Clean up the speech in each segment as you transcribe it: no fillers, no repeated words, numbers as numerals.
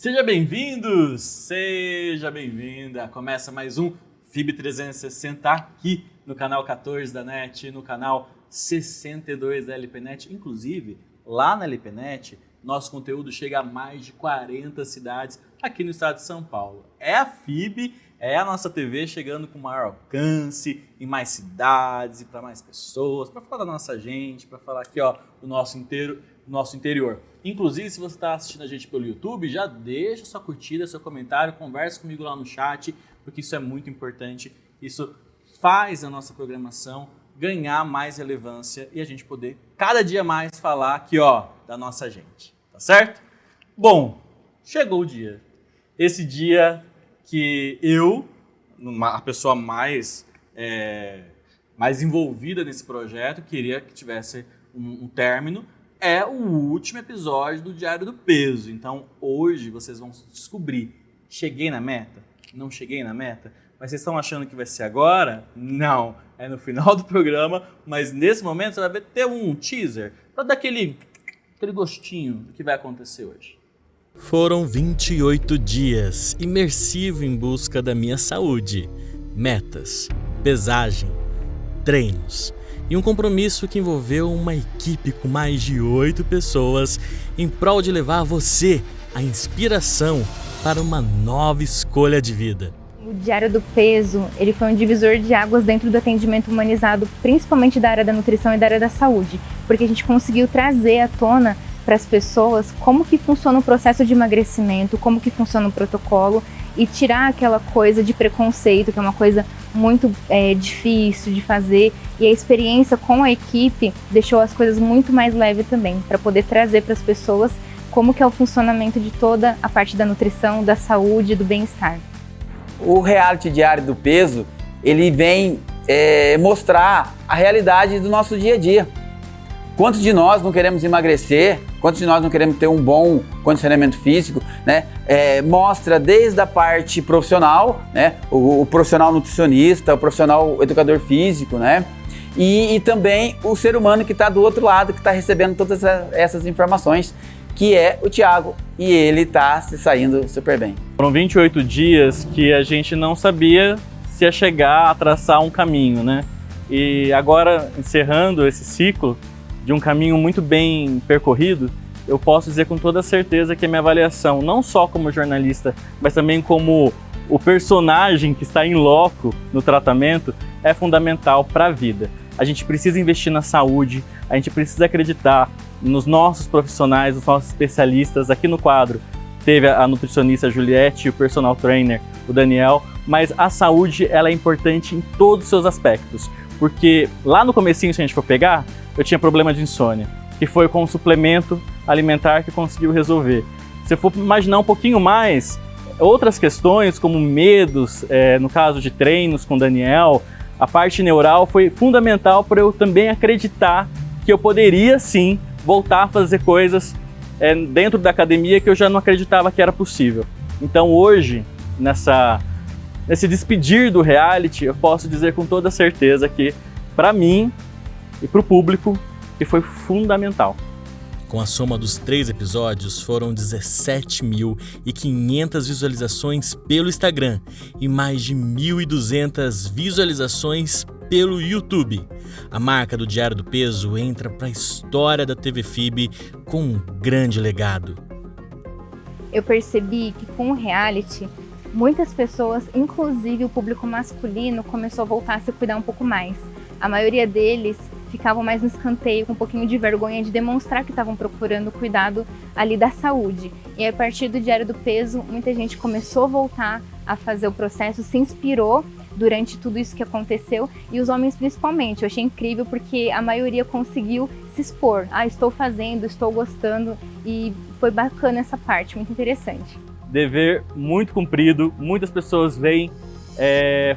Seja bem-vindo, seja bem-vinda. Começa mais um FIB 360 aqui no canal 14 da NET, no canal 62 da LPNET. Inclusive, lá na LPNET, nosso conteúdo chega a mais de 40 cidades aqui no estado de São Paulo. É a FIB, é a nossa TV chegando com maior alcance em mais cidades e para mais pessoas, para falar da nossa gente, para falar aqui do nosso interior. Inclusive, se você está assistindo a gente pelo YouTube, já deixa sua curtida, seu comentário, conversa comigo lá no chat, porque isso é muito importante. Isso faz a nossa programação ganhar mais relevância e a gente poder cada dia mais falar aqui da nossa gente, tá certo? Bom, chegou o dia. Esse dia que eu, a pessoa mais envolvida nesse projeto, queria que tivesse um término. É o último episódio do Diário do Peso. Então, hoje vocês vão descobrir, cheguei na meta? Não cheguei na meta? Mas vocês estão achando que vai ser agora? Não, é no final do programa, mas nesse momento você vai ter um teaser para dar aquele gostinho do que vai acontecer hoje. Foram 28 dias imersivo em busca da minha saúde, metas, pesagem, treinos e um compromisso que envolveu uma equipe com mais de 8 pessoas em prol de levar você a inspiração para uma nova escolha de vida. O Diário do Peso, ele foi um divisor de águas dentro do atendimento humanizado, principalmente da área da nutrição e da área da saúde, porque a gente conseguiu trazer à tona para as pessoas como que funciona o processo de emagrecimento, como que funciona o protocolo e tirar aquela coisa de preconceito, que é uma coisa muito difícil de fazer, e a experiência com a equipe deixou as coisas muito mais leves também, para poder trazer para as pessoas como que é o funcionamento de toda a parte da nutrição, da saúde, do bem-estar. O reality Diário do Peso, ele vem mostrar a realidade do nosso dia a dia. Quantos de nós não queremos emagrecer? Quantos de nós não queremos ter um bom condicionamento físico? Né? Mostra desde a parte profissional, né? o profissional nutricionista, o profissional educador físico, né? E também o ser humano que está do outro lado, que está recebendo todas essas informações, que é o Thiago, e ele está se saindo super bem. Foram 28 dias que a gente não sabia se ia chegar a traçar um caminho, né? E agora, encerrando esse ciclo de um caminho muito bem percorrido, eu posso dizer com toda certeza que a minha avaliação, não só como jornalista, mas também como o personagem que está em loco no tratamento, é fundamental para a vida. A gente precisa investir na saúde, a gente precisa acreditar nos nossos profissionais, nos nossos especialistas. Aqui no quadro teve a nutricionista Juliette e o personal trainer, o Daniel, mas a saúde ela é importante em todos os seus aspectos, porque lá no comecinho, se a gente for pegar, eu tinha problema de insônia, que foi com um suplemento alimentar que conseguiu resolver. Se eu for imaginar um pouquinho mais, outras questões como medos, no caso de treinos com o Daniel, a parte neural foi fundamental para eu também acreditar que eu poderia sim voltar a fazer coisas dentro da academia que eu já não acreditava que era possível. Então hoje, nesse despedir do reality, eu posso dizer com toda certeza que para mim e para o público que foi fundamental. Com a soma dos 3 episódios, foram 17.500 visualizações pelo Instagram e mais de 1.200 visualizações pelo YouTube. A marca do Diário do Peso entra para a história da TV FIB com um grande legado. Eu percebi que com o reality, muitas pessoas, inclusive o público masculino, começou a voltar a se cuidar um pouco mais. A maioria deles ficavam mais no escanteio, com um pouquinho de vergonha de demonstrar que estavam procurando cuidado ali da saúde. E a partir do Diário do Peso, muita gente começou a voltar a fazer o processo, se inspirou durante tudo isso que aconteceu, e os homens principalmente. Eu achei incrível porque a maioria conseguiu se expor. Estou fazendo, estou gostando, e foi bacana essa parte, muito interessante. Dever muito cumprido, muitas pessoas vêm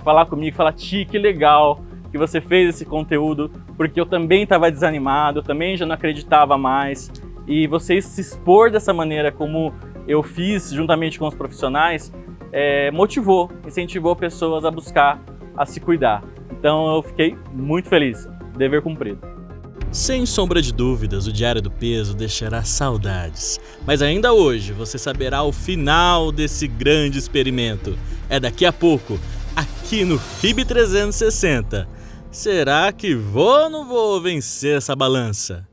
falar comigo, falar: Ti, que legal que você fez esse conteúdo, porque eu também estava desanimado, eu também já não acreditava mais, e você se expor dessa maneira como eu fiz juntamente com os profissionais, motivou, incentivou pessoas a buscar, a se cuidar. Então eu fiquei muito feliz, dever cumprido. Sem sombra de dúvidas, o Diário do Peso deixará saudades. Mas ainda hoje você saberá o final desse grande experimento. É daqui a pouco, aqui no FIB 360. Será que vou ou não vou vencer essa balança?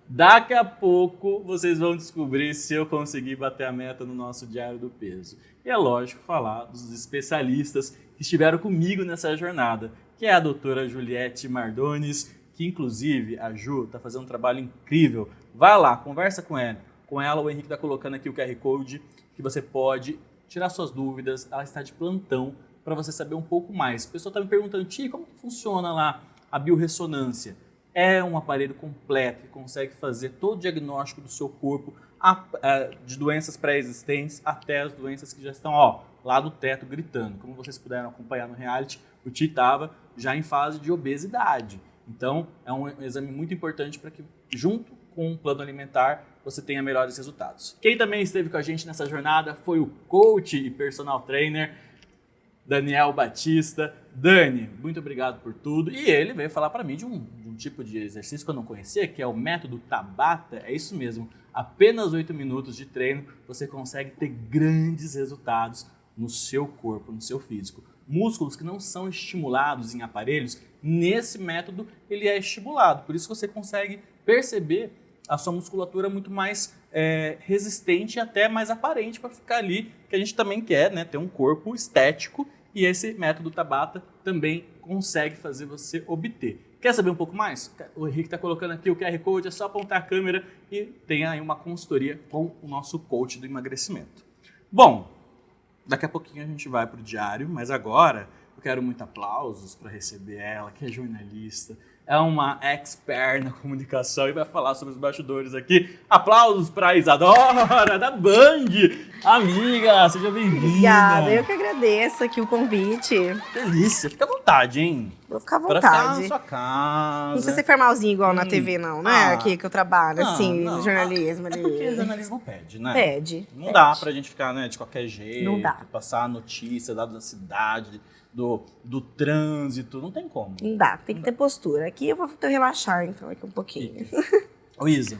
Daqui a pouco vocês vão descobrir se eu conseguir bater a meta no nosso Diário do Peso. E é lógico falar dos especialistas que estiveram comigo nessa jornada, que é a doutora Juliette Mardones, que inclusive a Ju está fazendo um trabalho incrível. Vai lá, conversa com ela. Com ela, o Henrique está colocando aqui o QR Code, que você pode tirar suas dúvidas. Ela está de plantão para você saber um pouco mais. O pessoal está me perguntando, Ti, como que funciona lá a biorressonância? É um aparelho completo que consegue fazer todo o diagnóstico do seu corpo, de doenças pré-existentes até as doenças que já estão lá do teto gritando. Como vocês puderam acompanhar no reality, o Ti estava já em fase de obesidade. Então, é um exame muito importante para que, junto com o plano alimentar, você tenha melhores resultados. Quem também esteve com a gente nessa jornada foi o coach e personal trainer Daniel Batista. Dani, muito obrigado por tudo. E ele veio falar para mim de um tipo de exercício que eu não conhecia, que é o método Tabata. É isso mesmo, apenas 8 minutos de treino, você consegue ter grandes resultados no seu corpo, no seu físico. Músculos que não são estimulados em aparelhos, nesse método ele é estimulado. Por isso você consegue perceber a sua musculatura muito mais resistente e até mais aparente para ficar ali, que a gente também quer, né, ter um corpo estético, e esse método Tabata também consegue fazer você obter. Quer saber um pouco mais? O Henrique está colocando aqui o QR Code, é só apontar a câmera e tem aí uma consultoria com o nosso coach do emagrecimento. Bom, daqui a pouquinho a gente vai para o diário, mas agora eu quero muito aplausos para receber ela, que é jornalista, é uma expert na comunicação e vai falar sobre os bastidores aqui. Aplausos para a Isadora, da Band! Amiga, seja bem-vinda! Obrigada, eu que agradeço aqui o convite. Delícia, fica à vontade, hein? Vou ficar à Pra ficar vontade. na sua casa. Não precisa ser formalzinho igual na TV, não, né? Aqui que eu trabalho, assim, não. jornalismo É ali. porque o jornalismo pede, né? Pede. Não dá pra gente ficar, né, de qualquer jeito, Não dá. passar a notícia da cidade, do trânsito, não tem como. Não dá, tem que ter postura. Aqui eu vou relaxar, então, aqui um pouquinho. Ô Isa,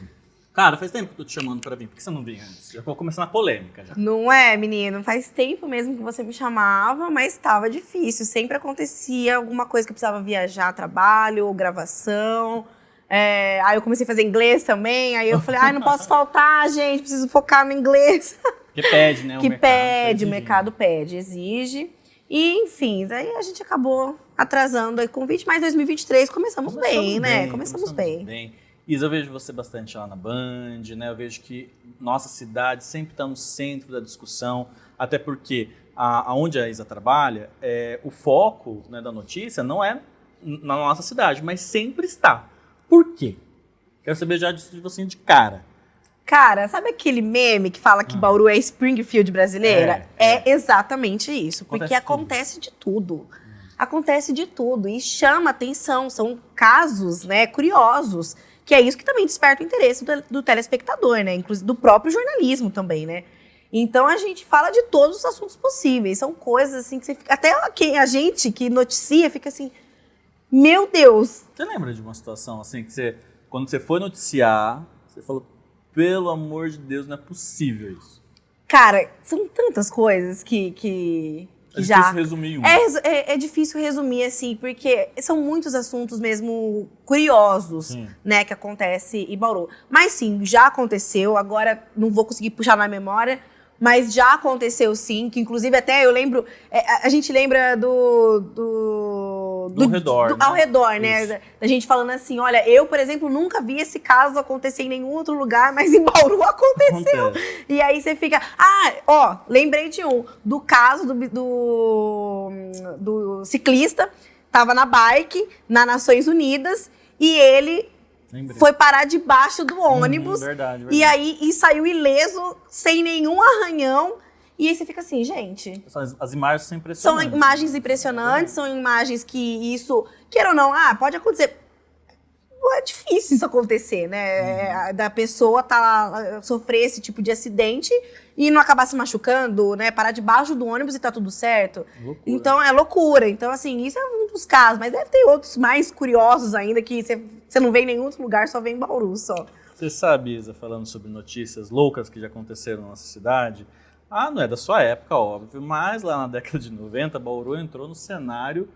cara, faz tempo que eu tô te chamando pra vir, por que você não vinha antes? Já vou começar na polêmica já. Não é, menino? Faz tempo mesmo que você me chamava, mas estava difícil. Sempre acontecia alguma coisa que eu precisava viajar, trabalho ou gravação. Aí eu comecei a fazer inglês também, aí eu falei, não posso faltar, gente, preciso focar no inglês. Que pede, né? O mercado pede, exige. E, enfim, aí a gente acabou atrasando o convite, mas 2023 começamos bem, né? Começamos bem. Isa, eu vejo você bastante lá na Band, né? Eu vejo que nossa cidade sempre está no centro da discussão, até porque aonde a Isa trabalha, o foco, né, da notícia não é na nossa cidade, mas sempre está. Por quê? Quero saber já disso de você de cara. Cara, sabe aquele meme que fala que Bauru é Springfield brasileira? É exatamente isso, porque acontece de tudo. Acontece de tudo e chama atenção, são casos, né, curiosos, que é isso que também desperta o interesse do telespectador, né, inclusive do próprio jornalismo também, né. Então a gente fala de todos os assuntos possíveis, são coisas assim que você fica, até a gente que noticia fica assim, meu Deus. Você lembra de uma situação assim que você, quando você foi noticiar, você falou, pelo amor de Deus, não é possível isso? Cara, são tantas coisas que é já... difícil resumir um. É difícil resumir, assim, porque são muitos assuntos mesmo curiosos, né, que acontece em Bauru. Mas sim, já aconteceu, agora não vou conseguir puxar na memória, mas já aconteceu sim, que inclusive até eu lembro, a gente lembra ao redor, ao redor, né? Da gente falando assim, olha, eu, por exemplo, nunca vi esse caso acontecer em nenhum outro lugar, mas em Bauru aconteceu. E aí você fica, lembrei de do caso do ciclista, tava na bike, nas Nações Unidas, e ele foi parar debaixo do ônibus, verdade. E aí saiu ileso, sem nenhum arranhão. E aí você fica assim, gente... As imagens são impressionantes. São imagens impressionantes, são imagens que isso, queira ou não, pode acontecer. é difícil isso acontecer, né? Da pessoa sofrer esse tipo de acidente e não acabar se machucando, né? Parar debaixo do ônibus e tá tudo certo. Loucura. Então, é loucura. Então, assim, isso é um dos casos. Mas deve ter outros mais curiosos ainda que você não vê em nenhum outro lugar, só vê em Bauru, só. Você sabe, Isa, falando sobre notícias loucas que já aconteceram na nossa cidade? Ah, não é da sua época, óbvio, mas lá na década de 90, Bauru entrou no cenário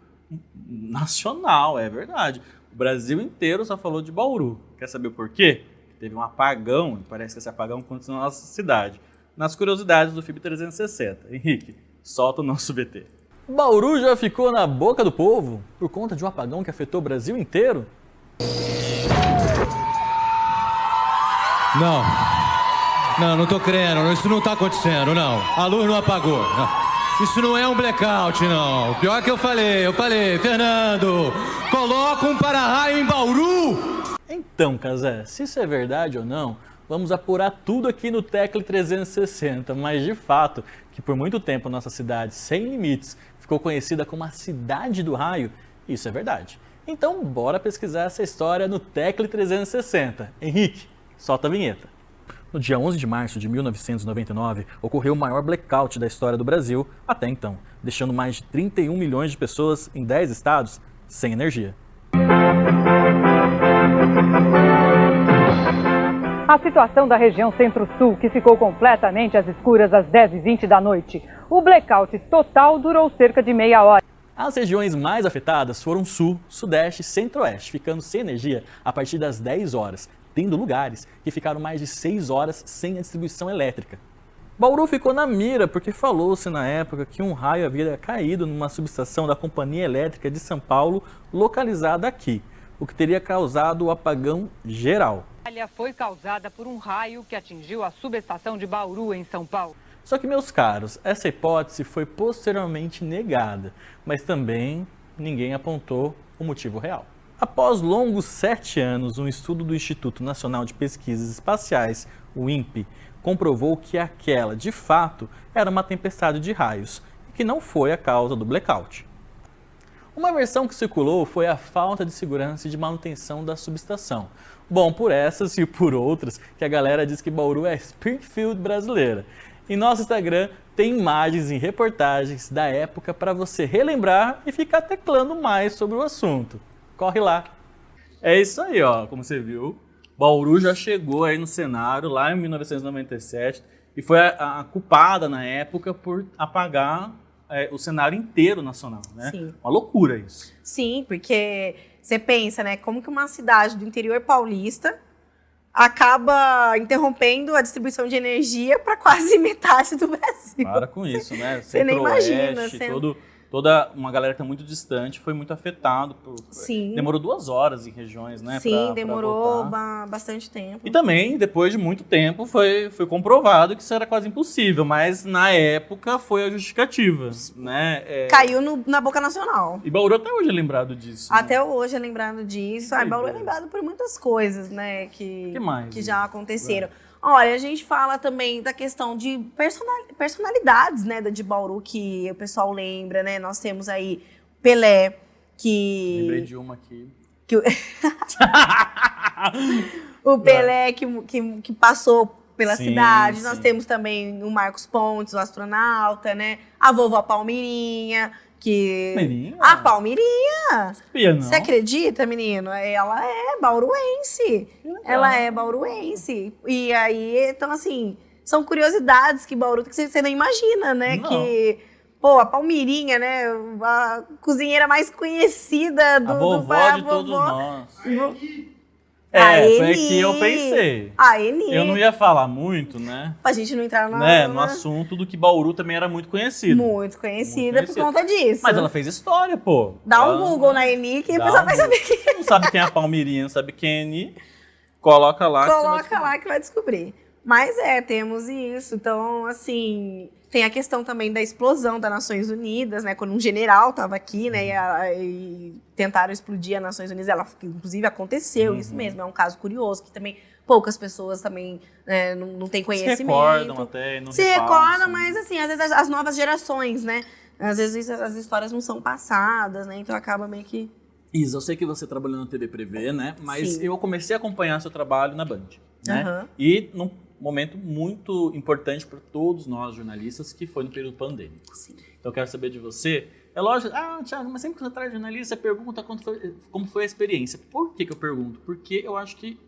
nacional, é verdade. O Brasil inteiro só falou de Bauru. Quer saber por quê? Teve um apagão, e parece que esse apagão aconteceu na nossa cidade. Nas curiosidades do FIB 360. Henrique, solta o nosso VT. Bauru já ficou na boca do povo por conta de um apagão que afetou o Brasil inteiro? Não tô crendo, isso não tá acontecendo, não. A luz não apagou, não. Isso não é um blackout, não. O pior que eu falei, Fernando, coloca um para-raio em Bauru! Então, Cazé, se isso é verdade ou não, vamos apurar tudo aqui no Tecle 360, mas de fato, que por muito tempo nossa cidade, sem limites, ficou conhecida como a Cidade do Raio, isso é verdade. Então, bora pesquisar essa história no Tecle 360. Henrique, solta a vinheta. No dia 11 de março de 1999, ocorreu o maior blackout da história do Brasil até então, deixando mais de 31 milhões de pessoas em 10 estados sem energia. A situação da região Centro-Sul, que ficou completamente às escuras às 10h20 da noite. O blackout total durou cerca de meia hora. As regiões mais afetadas foram Sul, Sudeste e Centro-Oeste, ficando sem energia a partir das 10 horas, tendo lugares que ficaram mais de 6 horas sem a distribuição elétrica. Bauru ficou na mira porque falou-se na época que um raio havia caído numa subestação da Companhia Elétrica de São Paulo, localizada aqui, o que teria causado o apagão geral. A falha foi causada por um raio que atingiu a subestação de Bauru, em São Paulo. Só que, meus caros, essa hipótese foi posteriormente negada, mas também ninguém apontou o motivo real. Após longos 7 anos, um estudo do Instituto Nacional de Pesquisas Espaciais, o INPE, comprovou que aquela, de fato, era uma tempestade de raios e que não foi a causa do blackout. Uma versão que circulou foi a falta de segurança e de manutenção da subestação. Bom, por essas e por outras, que a galera diz que Bauru é Springfield brasileira. Em nosso Instagram tem imagens e reportagens da época para você relembrar e ficar teclando mais sobre o assunto. Corre lá. É isso aí, ó. Como você viu, Bauru já chegou aí no cenário lá em 1997 e foi a culpada na época por apagar o cenário inteiro nacional, né? Sim. Uma loucura isso. Sim, porque você pensa, né, como que uma cidade do interior paulista acaba interrompendo a distribuição de energia para quase metade do Brasil. Para com isso, né? Você nem imagina. Toda uma galera que está muito distante foi muito afetado. Sim. Demorou 2 horas em regiões, né? Sim, demorou bastante tempo. E também, depois de muito tempo, foi comprovado que isso era quase impossível, mas na época foi a justificativa, né? Caiu na boca nacional. E Bauru até hoje é lembrado disso. Até hoje é lembrado disso. Bauru é lembrado por muitas coisas, né? Que já aconteceram. Olha, a gente fala também da questão de personalidades, né, de Bauru, que o pessoal lembra, né? Nós temos aí Pelé, que... Lembrei de uma aqui. O Pelé que passou pela cidade. Sim. Nós temos também o Marcos Pontes, o astronauta, né? A vovó Palmirinha, Palmirinha? A Palmirinha! Sabia, não? Você acredita, menino? Ela é bauruense. Ela é bauruense. E aí, então assim, são curiosidades que Bauru, que você não imagina, né? Não. Que, pô, a Palmirinha, né? A cozinheira mais conhecida do vovó de todos nós. Foi aqui eu pensei. A Eni. Eu não ia falar muito, né? Pra gente não entrar no assunto do que Bauru também era muito conhecida. Muito conhecida por conta disso. Mas ela fez história, pô. Dá um Google na Eni que a pessoa vai saber quem é. Não sabe quem é a Palmirinha, não sabe quem é a Eni. Coloca lá. Coloca lá que vai descobrir. Mas temos isso. Então, assim, tem a questão também da explosão das Nações Unidas, né? Quando um general estava aqui, né? E tentaram explodir as Nações Unidas. Ela, inclusive, aconteceu isso mesmo. É um caso curioso que também poucas pessoas também não têm conhecimento. Se recordam até, não se recordam, mas assim, às vezes as novas gerações, né? Às vezes as histórias não são passadas, né? Então acaba meio que Isa, eu sei que você trabalhou na TV Prevê, né? Mas Sim. eu comecei a acompanhar seu trabalho na Band, né? Aham. E num momento muito importante para todos nós jornalistas, que foi no período pandêmico. Sim. Então eu quero saber de você. É lógico, Thiago, mas sempre que você traz jornalista, você pergunta como foi a experiência. Por que eu pergunto? Porque eu acho que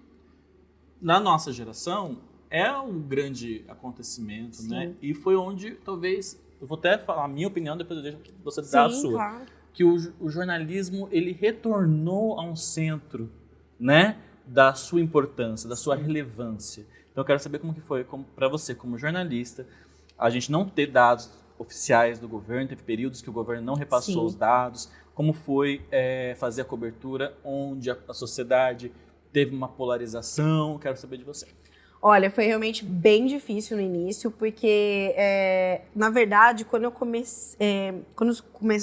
na nossa geração é um grande acontecimento, Sim. né? E foi onde talvez, eu vou até falar a minha opinião, depois eu deixo você dar a Sim, sua. claro. Que o jornalismo, ele retornou a um centro, né, da sua importância, da sua relevância. Então eu quero saber como que foi para você, como jornalista, a gente não ter dados oficiais do governo, teve períodos que o governo não repassou Sim. os dados, como foi fazer a cobertura onde a sociedade teve uma polarização, quero saber de você. Olha, foi realmente bem difícil no início, porque, na verdade, quando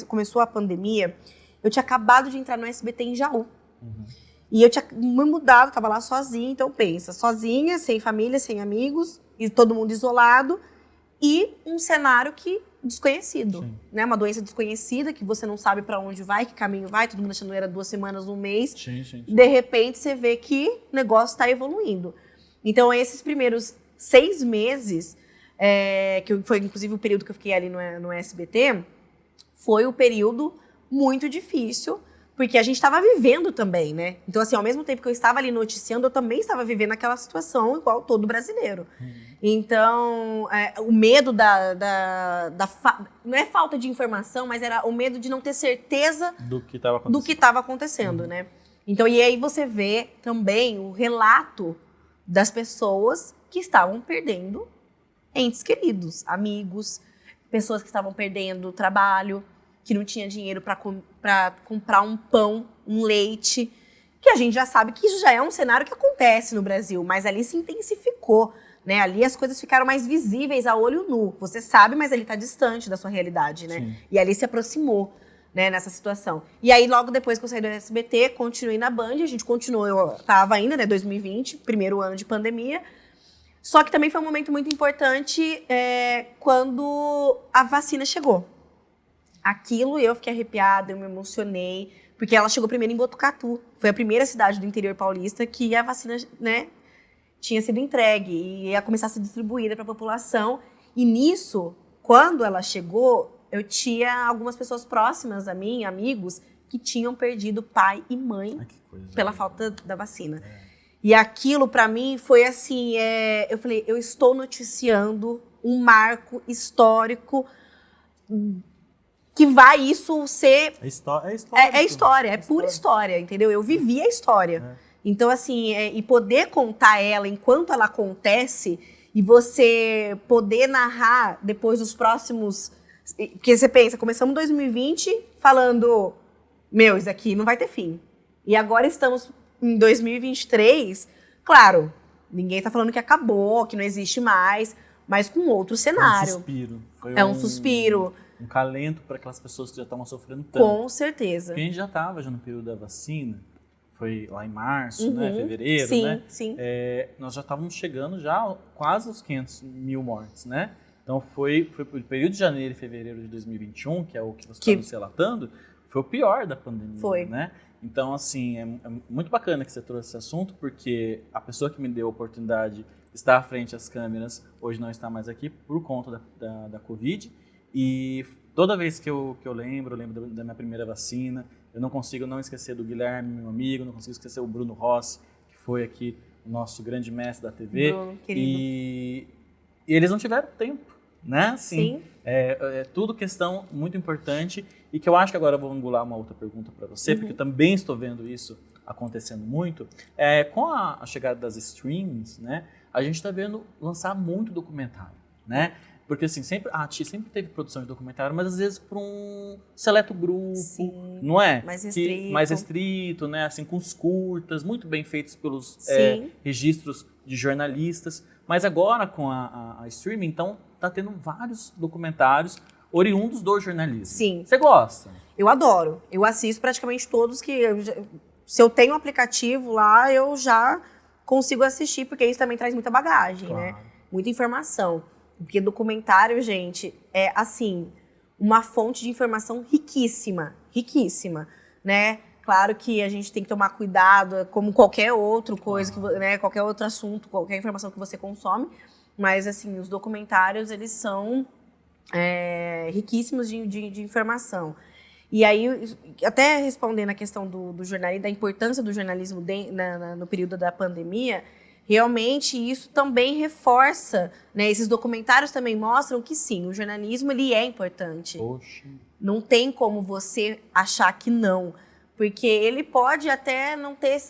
começou a pandemia, eu tinha acabado de entrar no SBT em Jaú. Uhum. E eu tinha me mudado, estava lá sozinha, então pensa, sozinha, sem família, sem amigos, e todo mundo isolado, e um cenário desconhecido, Sim. né? Uma doença desconhecida, que você não sabe para onde vai, que caminho vai, todo mundo achando que era 2 semanas, 1 mês. Sim. De repente, você vê que o negócio está evoluindo. Então, esses primeiros 6 meses, que foi inclusive o período que eu fiquei ali no SBT, foi um período muito difícil, porque a gente estava vivendo também, né? Então, assim, ao mesmo tempo que eu estava ali noticiando, eu também estava vivendo aquela situação igual todo brasileiro. Então, o medo não é falta de informação, mas era o medo de não ter certeza Do que estava acontecendo. do que estava acontecendo, né? Então, e aí você vê também o relato das pessoas que estavam perdendo entes queridos, amigos, pessoas que estavam perdendo trabalho, que não tinha dinheiro para comprar um pão, um leite, que a gente já sabe que isso já é um cenário que acontece no Brasil, mas ali se intensificou, né? Ali as coisas ficaram mais visíveis a olho nu. Você sabe, mas ele está distante da sua realidade, né? Sim. E ali se aproximou, né, nessa situação. E aí, logo depois que eu saí do SBT, continuei na Band, a gente continuou, eu estava ainda, né, 2020, primeiro ano de pandemia, só que também foi um momento muito importante quando a vacina chegou. Aquilo eu fiquei arrepiada, eu me emocionei, porque ela chegou primeiro em Botucatu, foi a primeira cidade do interior paulista que a vacina, né, tinha sido entregue e ia começar a ser distribuída para a população. E nisso, quando ela chegou, eu tinha algumas pessoas próximas a mim, amigos, que tinham perdido pai e mãe pela falta da vacina. E aquilo, para mim, foi assim, eu falei, eu estou noticiando um marco histórico que vai isso ser... É história. É história, é pura história, entendeu? Eu vivi a história. Então, assim, e poder contar ela enquanto ela acontece e você poder narrar depois dos próximos... Porque você pensa, começamos 2020 falando, isso aqui não vai ter fim. E agora estamos em 2023, claro, ninguém está falando que acabou, que não existe mais, mas com outro cenário. Um suspiro. É um suspiro. Um calento para aquelas pessoas que já estavam sofrendo tanto. Com certeza. Porque a gente já estava no período da vacina, foi lá em março, né, fevereiro, sim, né? Sim. Nós já estávamos chegando já quase aos 500 mil mortes, né? Então foi o período de janeiro e fevereiro de 2021, que é o que você está nos relatando, foi o pior da pandemia, foi. Né? Então, assim, é muito bacana que você trouxe esse assunto, porque a pessoa que me deu a oportunidade de estar à frente das câmeras hoje não está mais aqui por conta da Covid. E toda vez que eu lembro da minha primeira vacina, eu não consigo não esquecer do Guilherme, meu amigo, não consigo esquecer o Bruno Rossi, que foi aqui o nosso grande mestre da TV. Bruno, querido. E eles não tiveram tempo, né? Assim, sim. É tudo questão muito importante e que eu acho que agora eu vou angular uma outra pergunta para você, porque eu também estou vendo isso acontecendo muito. Com a chegada das streams, né, a gente está vendo lançar muito documentário, né? Porque assim, a Ti sempre teve produção de documentário, mas às vezes para um seleto grupo, sim, não é? Mais restrito. Mais restrito, né? Assim, com os curtas, muito bem feitos pelos registros de jornalistas. Mas agora com a streaming, então, tá tendo vários documentários oriundos do jornalismo. Sim. Você gosta? Eu adoro. Eu assisto praticamente todos que... Se eu tenho um aplicativo lá, eu já consigo assistir, porque isso também traz muita bagagem, né? Muita informação. Porque documentário, gente, é, assim, uma fonte de informação riquíssima, né? Claro que a gente tem que tomar cuidado, como qualquer outra coisa, né, qualquer outro assunto, qualquer informação que você consome. Mas, assim, os documentários, eles são riquíssimos de informação. E aí, até respondendo a questão do jornalismo, da importância do jornalismo no período da pandemia, realmente isso também reforça, né? Esses documentários também mostram que sim, o jornalismo ele é importante. Poxa. Não tem como você achar que não, porque ele pode até não ter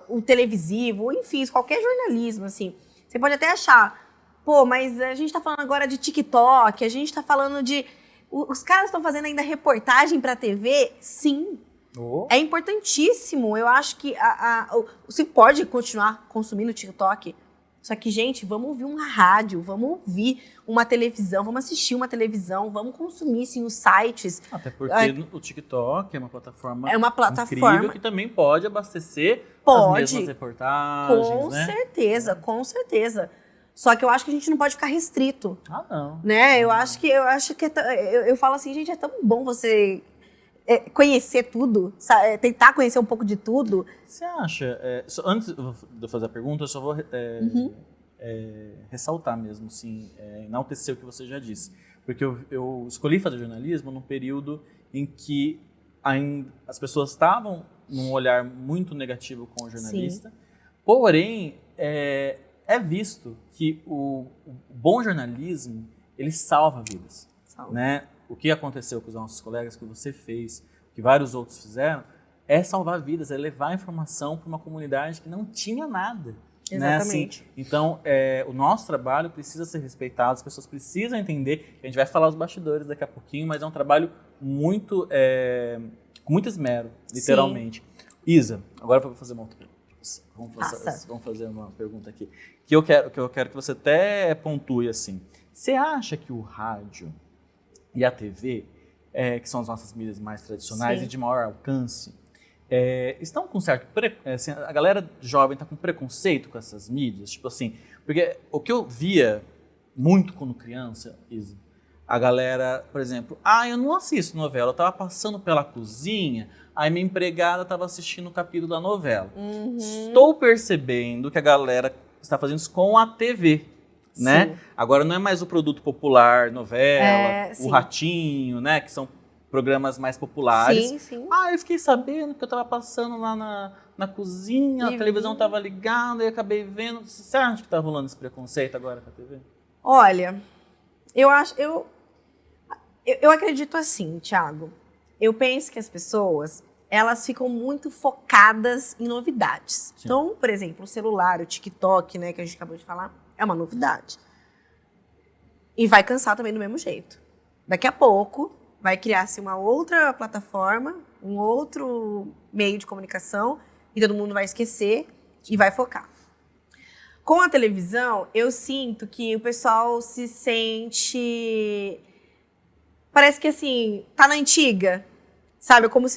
o televisivo, ou enfim, qualquer jornalismo, assim. Você pode até achar, pô, mas a gente está falando agora de TikTok, a gente está falando de... Os caras estão fazendo ainda reportagem para a TV? Sim. É importantíssimo. Eu acho que você pode continuar consumindo TikTok. Só que, gente, vamos ouvir uma rádio, vamos ouvir uma televisão, vamos assistir uma televisão, vamos consumir, sim, os sites. Até porque o TikTok é uma plataforma incrível que também pode abastecer as mesmas reportagens, com certeza, com certeza. Só que eu acho que a gente não pode ficar restrito. Ah, não. Né? Eu acho que eu falo assim, gente, é tão bom você conhecer tudo, tentar conhecer um pouco de tudo. Você acha, antes de eu fazer a pergunta, eu só vou ressaltar mesmo, assim, enaltecer o que você já disse. Porque eu escolhi fazer jornalismo num período em que as pessoas estavam num olhar muito negativo com o jornalista, sim. Porém, é visto que o bom jornalismo, ele salva vidas, né? O que aconteceu com os nossos colegas, que você fez, que vários outros fizeram, é salvar vidas, é levar informação para uma comunidade que não tinha nada. Exatamente. Né? Assim, então, o nosso trabalho precisa ser respeitado, as pessoas precisam entender, a gente vai falar os bastidores daqui a pouquinho, mas é um trabalho muito, com muito esmero, literalmente. Sim. Isa, agora eu vou fazer uma outra pergunta. Vamos fazer uma pergunta aqui. Que eu quero que você até pontue assim. Você acha que o rádio e a TV, que são as nossas mídias mais tradicionais, sim, e de maior alcance, estão com certo... assim, a galera jovem está com preconceito com essas mídias? Tipo assim, porque o que eu via muito quando criança, Isa, a galera, por exemplo, eu não assisto novela, eu estava passando pela cozinha, aí minha empregada estava assistindo o capítulo da novela. Uhum. Estou percebendo que a galera está fazendo isso com a TV, né? Sim. Agora não é mais o produto popular, novela, o Ratinho, né? Que são programas mais populares. Sim, sim. Eu fiquei sabendo que eu estava passando lá na cozinha, a televisão estava ligada e acabei vendo. Você acha que está rolando esse preconceito agora com a TV? Olha, eu acredito assim, Thiago. Eu penso que as pessoas, elas ficam muito focadas em novidades. Sim. Então, por exemplo, o celular, o TikTok, né, que a gente acabou de falar, é uma novidade. E vai cansar também do mesmo jeito. Daqui a pouco, vai criar-se uma outra plataforma, um outro meio de comunicação, e todo mundo vai esquecer e vai focar. Com a televisão, eu sinto que o pessoal se sente... Parece que, assim, tá na antiga, sabe? Como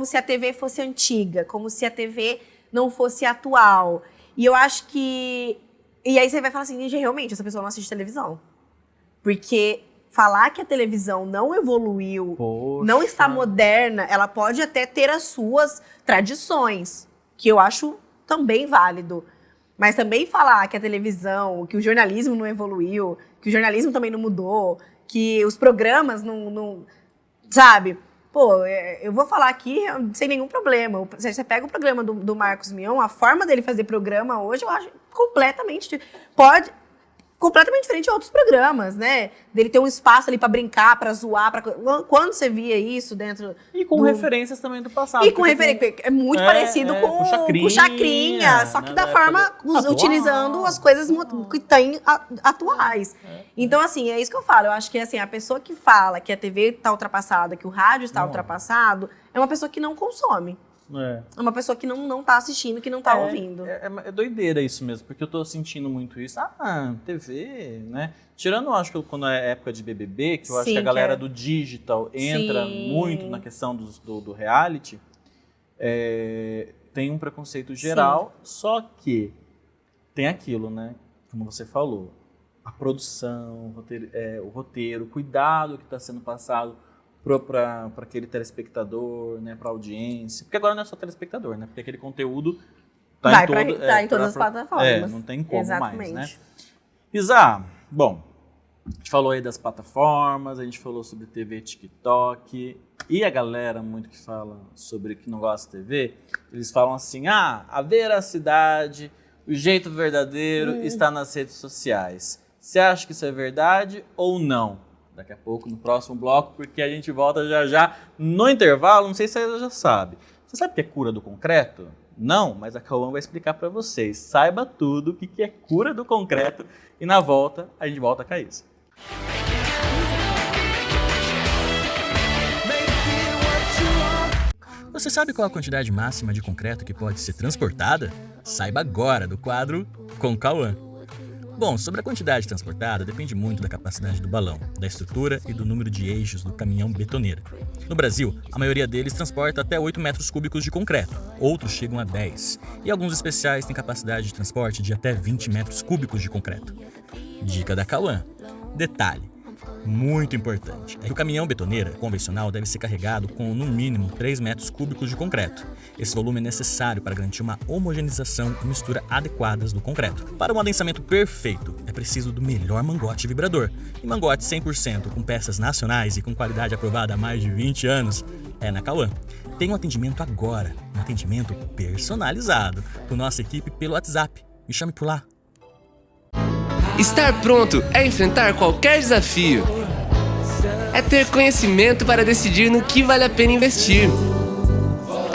se a TV fosse antiga, como se a TV não fosse atual. E eu acho que... E aí você vai falar assim, gente, realmente, essa pessoa não assiste televisão. Porque falar que a televisão não evoluiu, não está moderna, ela pode até ter as suas tradições, que eu acho também válido. Mas também falar que a televisão, que o jornalismo não evoluiu, que o jornalismo também não mudou, que os programas não sabe? Pô, eu vou falar aqui sem nenhum problema. Você pega o programa do Marcos Mion, a forma dele fazer programa hoje, eu acho completamente diferente de outros programas, né? Dele ter um espaço ali pra brincar, pra zoar, quando você via isso dentro... E com referências também do passado. E com referências, é muito parecido com Chacrinha, só que da forma, utilizando as coisas que tem atuais. Então, assim, é isso que eu falo. Eu acho que, assim, a pessoa que fala que a TV tá ultrapassada, que o rádio está ultrapassado, é uma pessoa que não consome. É uma pessoa que não tá assistindo, que não tá ouvindo. É doideira isso mesmo, porque eu tô sentindo muito isso. TV, né? Tirando, eu acho que quando é época de BBB, que eu acho que a galera do digital entra muito na questão do reality, tem um preconceito geral, só que tem aquilo, né? Como você falou, a produção, o roteiro, o cuidado que está sendo passado para aquele telespectador, né, para audiência. Porque agora não é só telespectador, né? Porque aquele conteúdo tá em todas as plataformas. Não tem como Exatamente. mais, né? Isa, bom, a gente falou aí das plataformas, a gente falou sobre TV, TikTok, e a galera muito que fala sobre que não gosta de TV, eles falam assim, a veracidade, o jeito verdadeiro está nas redes sociais. Você acha que isso é verdade ou não? Daqui a pouco, no próximo bloco, porque a gente volta já já no intervalo, não sei se você já sabe. Você sabe o que é cura do concreto? Não, mas a Cauã vai explicar para vocês. Saiba tudo o que é cura do concreto e na volta, a gente volta com a Isa. Você sabe qual a quantidade máxima de concreto que pode ser transportada? Saiba agora do quadro Com Cauã. Bom, sobre a quantidade transportada depende muito da capacidade do balão, da estrutura e do número de eixos do caminhão betoneira. No Brasil, a maioria deles transporta até 8 metros cúbicos de concreto, outros chegam a 10, e alguns especiais têm capacidade de transporte de até 20 metros cúbicos de concreto. Dica da Cauã. Detalhe muito importante é que o caminhão betoneira convencional deve ser carregado com no mínimo 3 metros cúbicos de concreto. Esse volume é necessário para garantir uma homogeneização e mistura adequadas do concreto. Para um adensamento perfeito, é preciso do melhor mangote vibrador. E mangote 100% com peças nacionais e com qualidade aprovada há mais de 20 anos é na Cauã. Tem um atendimento agora, um atendimento personalizado com nossa equipe pelo WhatsApp. Me chame por lá. Estar pronto é enfrentar qualquer desafio. É ter conhecimento para decidir no que vale a pena investir.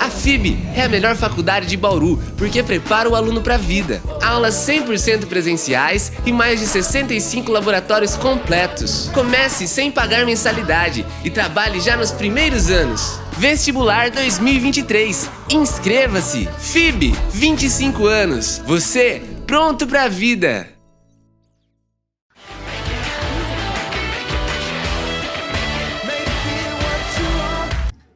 A FIB é a melhor faculdade de Bauru porque prepara o aluno para a vida. Aulas 100% presenciais e mais de 65 laboratórios completos. Comece sem pagar mensalidade e trabalhe já nos primeiros anos. Vestibular 2023. Inscreva-se. FIB, 25 anos. Você pronto para a vida.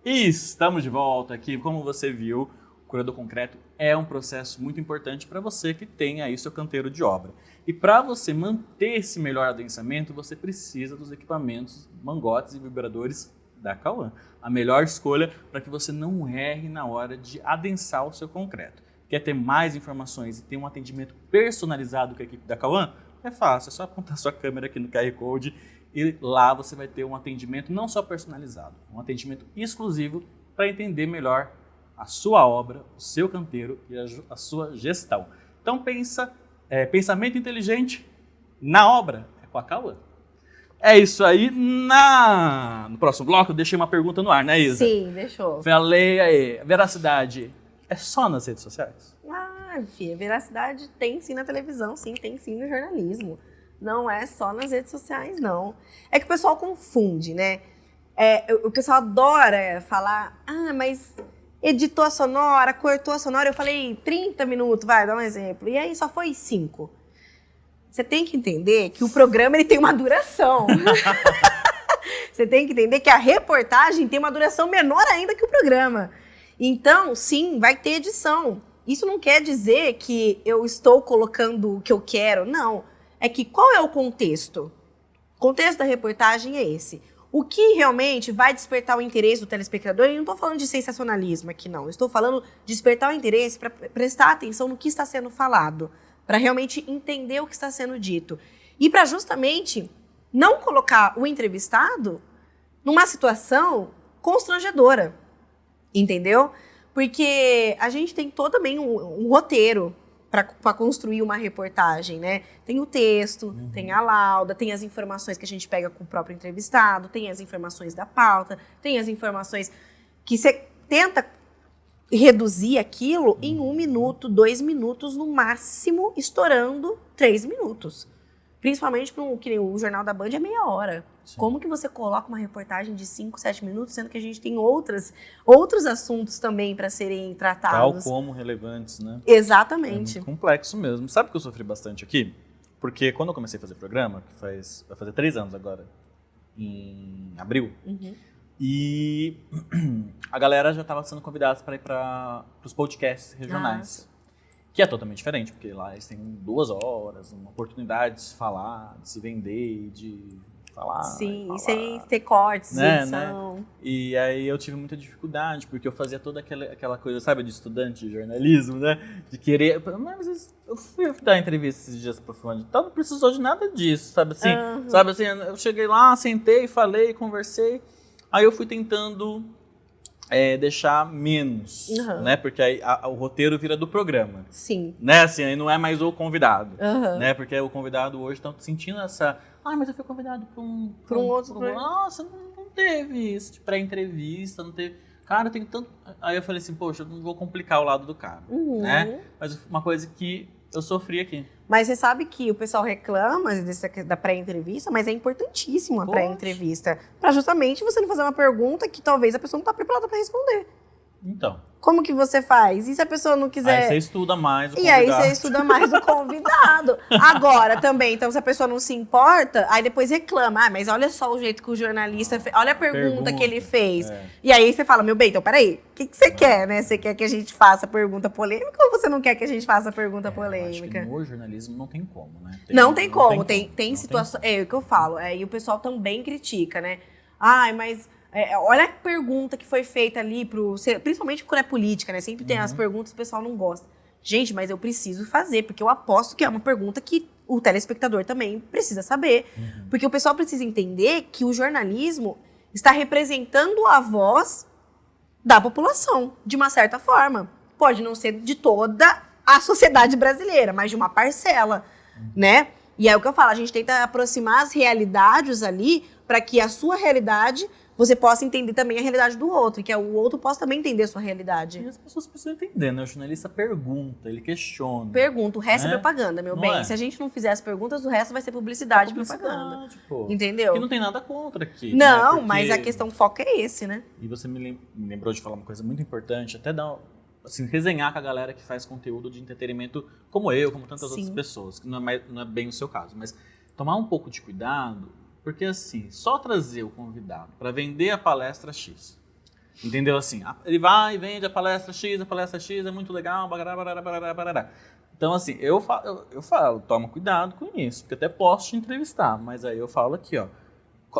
E estamos de volta aqui. Como você viu, cura do concreto é um processo muito importante para você que tem aí seu canteiro de obra. E para você manter esse melhor adensamento, você precisa dos equipamentos, mangotes e vibradores da Cauã. A melhor escolha para que você não erre na hora de adensar o seu concreto. Quer ter mais informações e ter um atendimento personalizado com a equipe da Cauã? É fácil, é só apontar sua câmera aqui no QR Code e lá você vai ter um atendimento não só personalizado, um atendimento exclusivo para entender melhor a sua obra, o seu canteiro e a sua gestão. Então pensamento inteligente na obra é com a Cauã. É isso aí. No próximo bloco eu deixei uma pergunta no ar, né, Isa? Sim, deixou. Falei aí, veracidade é só nas redes sociais? Filha, veracidade tem sim na televisão, sim, tem sim no jornalismo. Não é só nas redes sociais, não. É que o pessoal confunde, né? O pessoal adora falar, mas editou a sonora, cortou a sonora. Eu falei 30 minutos, vai, dá um exemplo. E aí só foi 5. Você tem que entender que o programa ele tem uma duração. Você tem que entender que a reportagem tem uma duração menor ainda que o programa. Então, sim, vai ter edição. Isso não quer dizer que eu estou colocando o que eu quero, não. É que qual é o contexto? O contexto da reportagem é esse. O que realmente vai despertar o interesse do telespectador, e não estou falando de sensacionalismo aqui, não. Eu estou falando de despertar o interesse para prestar atenção no que está sendo falado, para realmente entender o que está sendo dito. E para justamente não colocar o entrevistado numa situação constrangedora, entendeu? Porque a gente tem todo também um roteiro para construir uma reportagem, né? Tem o texto, tem a lauda, tem as informações que a gente pega com o próprio entrevistado, tem as informações da pauta, tem as informações que você tenta reduzir aquilo em 1 minuto, 2 minutos, no máximo, estourando 3 minutos. Principalmente que o Jornal da Band é meia hora. Sim. Como que você coloca uma reportagem de 5, 7 minutos, sendo que a gente tem outros assuntos também para serem tratados? Tal como relevantes, né? Exatamente. É muito complexo mesmo. Sabe que eu sofri bastante aqui? Porque quando eu comecei a fazer programa, que vai fazer 3 anos agora, em abril, e a galera já estava sendo convidada para ir para os podcasts regionais. Que é totalmente diferente, porque lá eles têm 2 horas, uma oportunidade de se falar, de se vender, de falar. Sim, falar, sem ter cortes, né, edição. E aí eu tive muita dificuldade, porque eu fazia toda aquela coisa, sabe, de estudante de jornalismo, né? De querer... Mas eu fui dar entrevista esses dias pro fulano, então não precisou de nada disso, sabe assim? Sabe assim, eu cheguei lá, sentei, falei, conversei, aí eu fui tentando deixar menos, né? Porque aí o roteiro vira do programa. Sim. Né, assim, aí não é mais o convidado, Uhum. né? Porque o convidado hoje tá sentindo essa... mas eu fui convidado para um outro programa. Nossa, não teve isso de pré-entrevista, não teve... Cara, tem tanto... Aí eu falei assim, poxa, eu não vou complicar o lado do cara, né? Mas uma coisa que eu sofri aqui. Mas você sabe que o pessoal reclama da pré-entrevista, mas é importantíssimo a pré-entrevista. Pra justamente você não fazer uma pergunta que talvez a pessoa não tá preparada pra responder. Então. Como que você faz? E se a pessoa não quiser... Aí você estuda mais o E convidado. aí você estuda mais o convidado. Agora também, então se a pessoa não se importa, aí depois reclama. Mas olha só o jeito que o jornalista fez. Olha a pergunta que ele fez. E aí você fala, meu bem, então peraí, o que você quer, né? Você quer que a gente faça pergunta polêmica ou você não quer que a gente faça pergunta polêmica? Acho que no jornalismo não tem como, né? Não tem como. Tem situações... É o que eu falo. E o pessoal também critica, né? Mas... olha a pergunta que foi feita ali, principalmente quando é política, né? Sempre tem as perguntas que o pessoal não gosta. Gente, mas eu preciso fazer, porque eu aposto que é uma pergunta que o telespectador também precisa saber. Porque o pessoal precisa entender que o jornalismo está representando a voz da população, de uma certa forma. Pode não ser de toda a sociedade brasileira, mas de uma parcela, né? E é o que eu falo, a gente tenta aproximar as realidades ali para que a sua realidade... você possa entender também a realidade do outro, e que o outro possa também entender a sua realidade. E as pessoas precisam entender, né? O jornalista pergunta, ele questiona. Pergunta, o resto é propaganda, meu bem. Se a gente não fizer as perguntas, o resto vai ser publicidade e propaganda. Pô. Entendeu? Que não tem nada contra aqui. Não, né? Porque... mas a questão, o foco é esse, né? E você me lembrou de falar uma coisa muito importante, até dar, assim, resenhar com a galera que faz conteúdo de entretenimento como eu, como tantas outras pessoas, que não é bem o seu caso, mas tomar um pouco de cuidado. Porque, assim, só trazer o convidado para vender a palestra X, entendeu? Assim, ele vai e vende a palestra X é muito legal, barará, barará, barará, barará. Então, assim, eu falo, toma cuidado com isso, porque até posso te entrevistar, mas aí eu falo aqui, ó,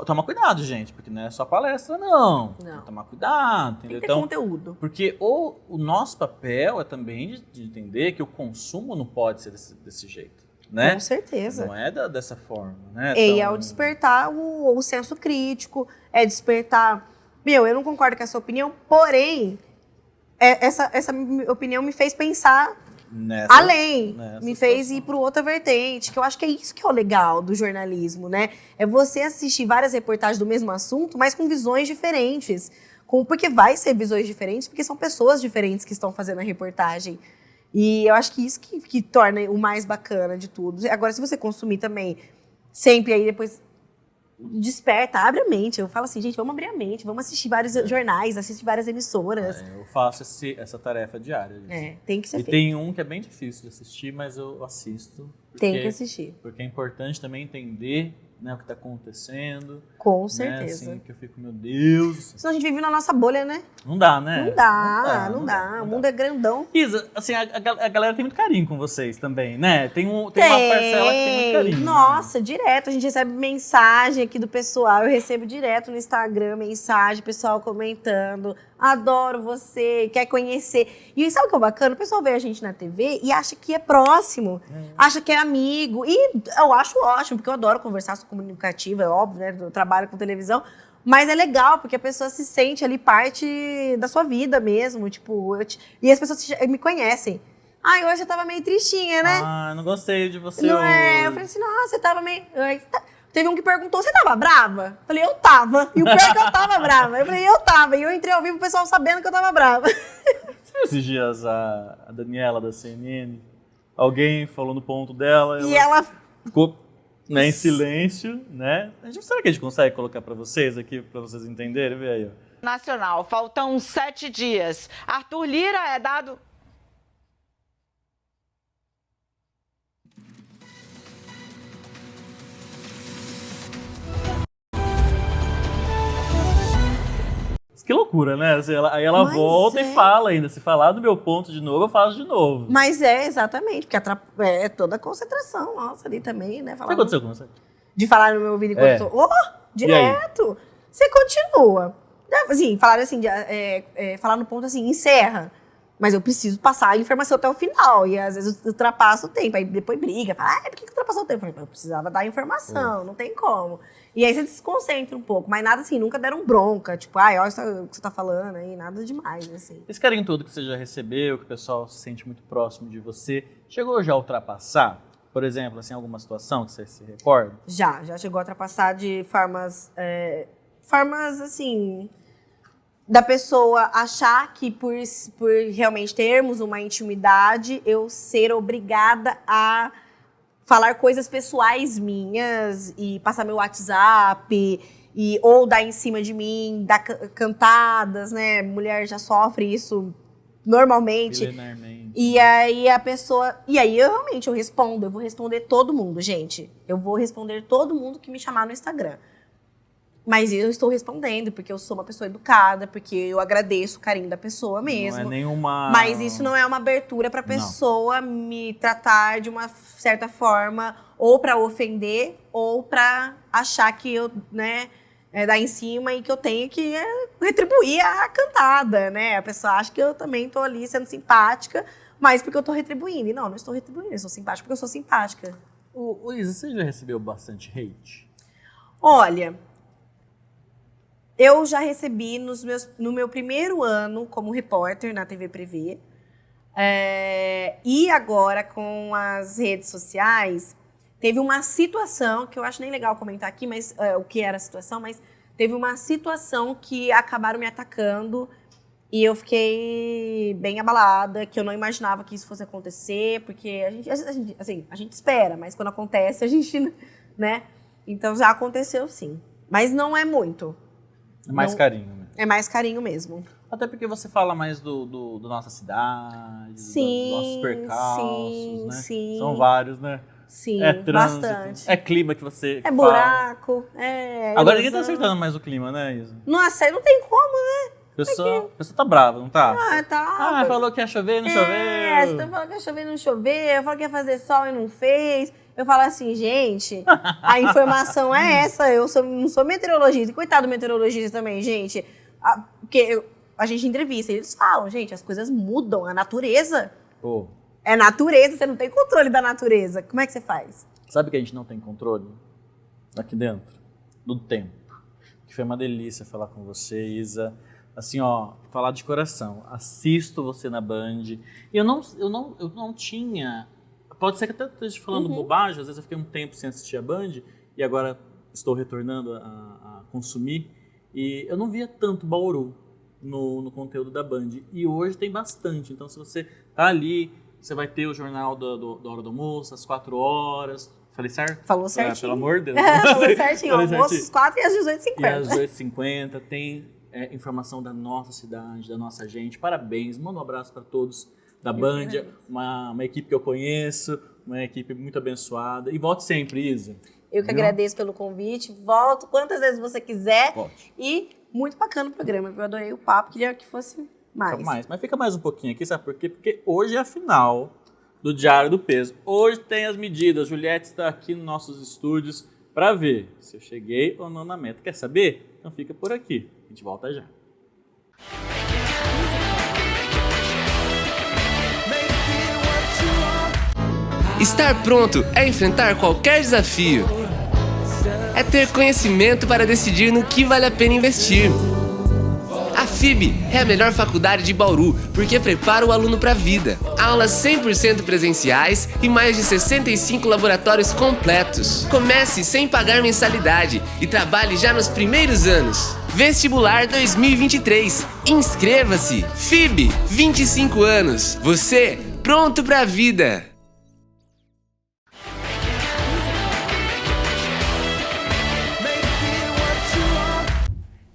toma cuidado, gente, porque não é só palestra, não. Tem que tomar cuidado, entendeu? Tem que ter conteúdo. Porque o nosso papel é também de entender que o consumo não pode ser desse jeito. Né? Com certeza. Não é dessa forma, né? E é o despertar o senso crítico, é despertar... eu não concordo com essa opinião, porém, essa opinião me fez pensar além, me fez ir para outra vertente, que eu acho que é isso que é o legal do jornalismo, né? É você assistir várias reportagens do mesmo assunto, mas com visões diferentes. Porque vai ser visões diferentes, porque são pessoas diferentes que estão fazendo a reportagem. E eu acho que isso que torna o mais bacana de tudo. Agora, se você consumir também, sempre aí depois desperta, abre a mente. Eu falo assim, gente, vamos abrir a mente, vamos assistir vários jornais, assistir várias emissoras. Eu faço essa tarefa diária. Tem que ser feito. E tem um que é bem difícil de assistir, mas eu assisto. Tem que assistir. Porque é importante também entender, né, o que está acontecendo. Com certeza. Assim, que eu fico, meu Deus. Senão a gente vive na nossa bolha, né? Não dá, né? Não dá. O mundo é grandão. Isa, assim, a galera tem muito carinho com vocês também, né? Tem uma parcela que tem muito carinho. Nossa, direto. A gente recebe mensagem aqui do pessoal. Eu recebo direto no Instagram mensagem, pessoal comentando. Adoro você, quer conhecer. E sabe o que é bacana? O pessoal vê a gente na TV e acha que é próximo, acha que é amigo. E eu acho ótimo, porque eu adoro conversar, sou comunicativa, é óbvio, né? Eu trabalho com televisão. Mas é legal, porque a pessoa se sente ali parte da sua vida mesmo. Tipo, e as pessoas me conhecem. Hoje você tava meio tristinha, né? Não gostei de você não hoje. Eu falei assim, nossa, você tava meio... Teve um que perguntou, você tava brava? Eu falei, eu tava. E o pior é que eu tava brava. Eu falei, eu tava. E eu entrei ao vivo, o pessoal sabendo que eu tava brava. Você viu esses dias a Daniela da CNN? Alguém falou no ponto dela. E ela ficou, né, em silêncio, né? Será que a gente consegue colocar pra vocês aqui, pra vocês entenderem? Vê aí, ó. Nacional, faltam 7 dias. Arthur Lira é dado... Que loucura, né? Aí ela volta e fala ainda. Se falar do meu ponto de novo, eu faço de novo. Mas exatamente, porque é toda a concentração nossa ali também, né? O que aconteceu com você? De falar no meu ouvido enquanto eu tô... Direto! Você continua. Assim, falaram assim, falar no ponto assim, encerra. Mas eu preciso passar a informação até o final. E às vezes ultrapassa o tempo. Aí depois briga, fala, por que ultrapassou o tempo? Eu falei, eu precisava dar a informação, não tem como. E aí você desconcentra um pouco. Mas nada assim, nunca deram bronca. Tipo, olha o que você tá falando aí, nada demais, assim. Esse carinho todo que você já recebeu, que o pessoal se sente muito próximo de você, chegou já a ultrapassar? Por exemplo, assim, alguma situação que você se recorda? Já chegou a ultrapassar de formas assim... Da pessoa achar que por realmente termos uma intimidade, eu ser obrigada a falar coisas pessoais minhas e passar meu WhatsApp ou dar em cima de mim, dar cantadas, né? Mulher já sofre isso normalmente. E aí a pessoa... E aí eu respondo. Eu vou responder todo mundo, gente. Eu vou responder todo mundo que me chamar no Instagram. Mas eu estou respondendo, porque eu sou uma pessoa educada, porque eu agradeço o carinho da pessoa mesmo. Não é nenhuma... Mas isso não é uma abertura para a pessoa me tratar de uma certa forma, ou para ofender, ou para achar que eu, né, dar em cima e que eu tenho que retribuir a cantada, né? A pessoa acha que eu também estou ali sendo simpática, mas porque eu estou retribuindo. E não estou retribuindo, eu sou simpática porque eu sou simpática. Isa, você já recebeu bastante hate? Olha... Eu já recebi no meu primeiro ano como repórter na TV Privê. E agora com as redes sociais, teve uma situação que eu acho nem legal comentar aqui, mas o que era a situação, mas teve uma situação que acabaram me atacando e eu fiquei bem abalada, que eu não imaginava que isso fosse acontecer, porque a gente espera, mas quando acontece a gente, né? Então já aconteceu sim, mas não é muito. É mais carinho, né? É mais carinho mesmo. Até porque você fala mais do nossa cidade, dos nossos percalços, né? Sim. São vários, né? Sim, é trânsito, bastante. É clima que você É buraco, Agora ninguém tá acertando mais o clima, né, Isa? Nossa, não tem como, né? A pessoa tá brava, não tá? Tá. Falou que ia chover e não choveu. Você falou que ia chover e não choveu, falou que ia fazer sol e não fez. Eu falo assim, gente, a informação é essa, não sou meteorologista. Coitado do meteorologista também, gente. Porque a gente entrevista e eles falam, gente, as coisas mudam, a natureza. É natureza, você não tem controle da natureza. Como é que você faz? Sabe que a gente não tem controle? Aqui dentro, do tempo. Que foi uma delícia falar com você, Isa. Assim, ó, falar de coração. Assisto você na Band. E eu não tinha... Pode ser que até esteja falando bobagem, às vezes eu fiquei um tempo sem assistir a Band e agora estou retornando a consumir. E eu não via tanto Bauru no conteúdo da Band. E hoje tem bastante. Então, se você tá ali, você vai ter o jornal da hora do almoço, às 4 horas. Falei certo? Falou certinho. Pelo amor de Deus. Falou certinho. Almoço às 4 e às 18h50. E às 18h50 tem informação da nossa cidade, da nossa gente. Parabéns. Manda um abraço para todos da Band, uma equipe que eu conheço, uma equipe muito abençoada. E volte sempre, Isa. Eu que agradeço pelo convite. Volto quantas vezes você quiser. Volte. E muito bacana o programa. Eu adorei o papo. Queria que fosse mais. Mas fica mais um pouquinho aqui, sabe por quê? Porque hoje é a final do Diário do Peso. Hoje tem as medidas. Juliette está aqui nos nossos estúdios para ver se eu cheguei ou não na meta. Quer saber? Então fica por aqui. A gente volta já. Estar pronto é enfrentar qualquer desafio. É ter conhecimento para decidir no que vale a pena investir. A FIB é a melhor faculdade de Bauru, porque prepara o aluno para a vida. Aulas 100% presenciais e mais de 65 laboratórios completos. Comece sem pagar mensalidade e trabalhe já nos primeiros anos. Vestibular 2023. Inscreva-se. FIB, 25 anos. Você pronto para a vida.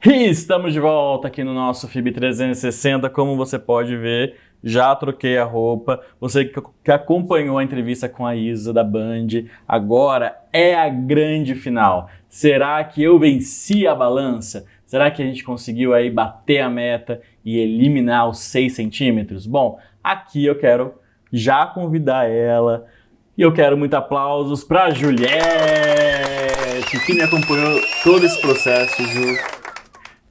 E estamos de volta aqui no nosso FIB 360. Como você pode ver, já troquei a roupa. Você que acompanhou a entrevista com a Isa da Band, agora é a grande final. Será que eu venci a balança? Será que a gente conseguiu aí bater a meta e eliminar os 6 centímetros? Bom, aqui eu quero já convidar ela e eu quero muitos aplausos para Juliette. Juliette, que me acompanhou todo esse processo, Ju.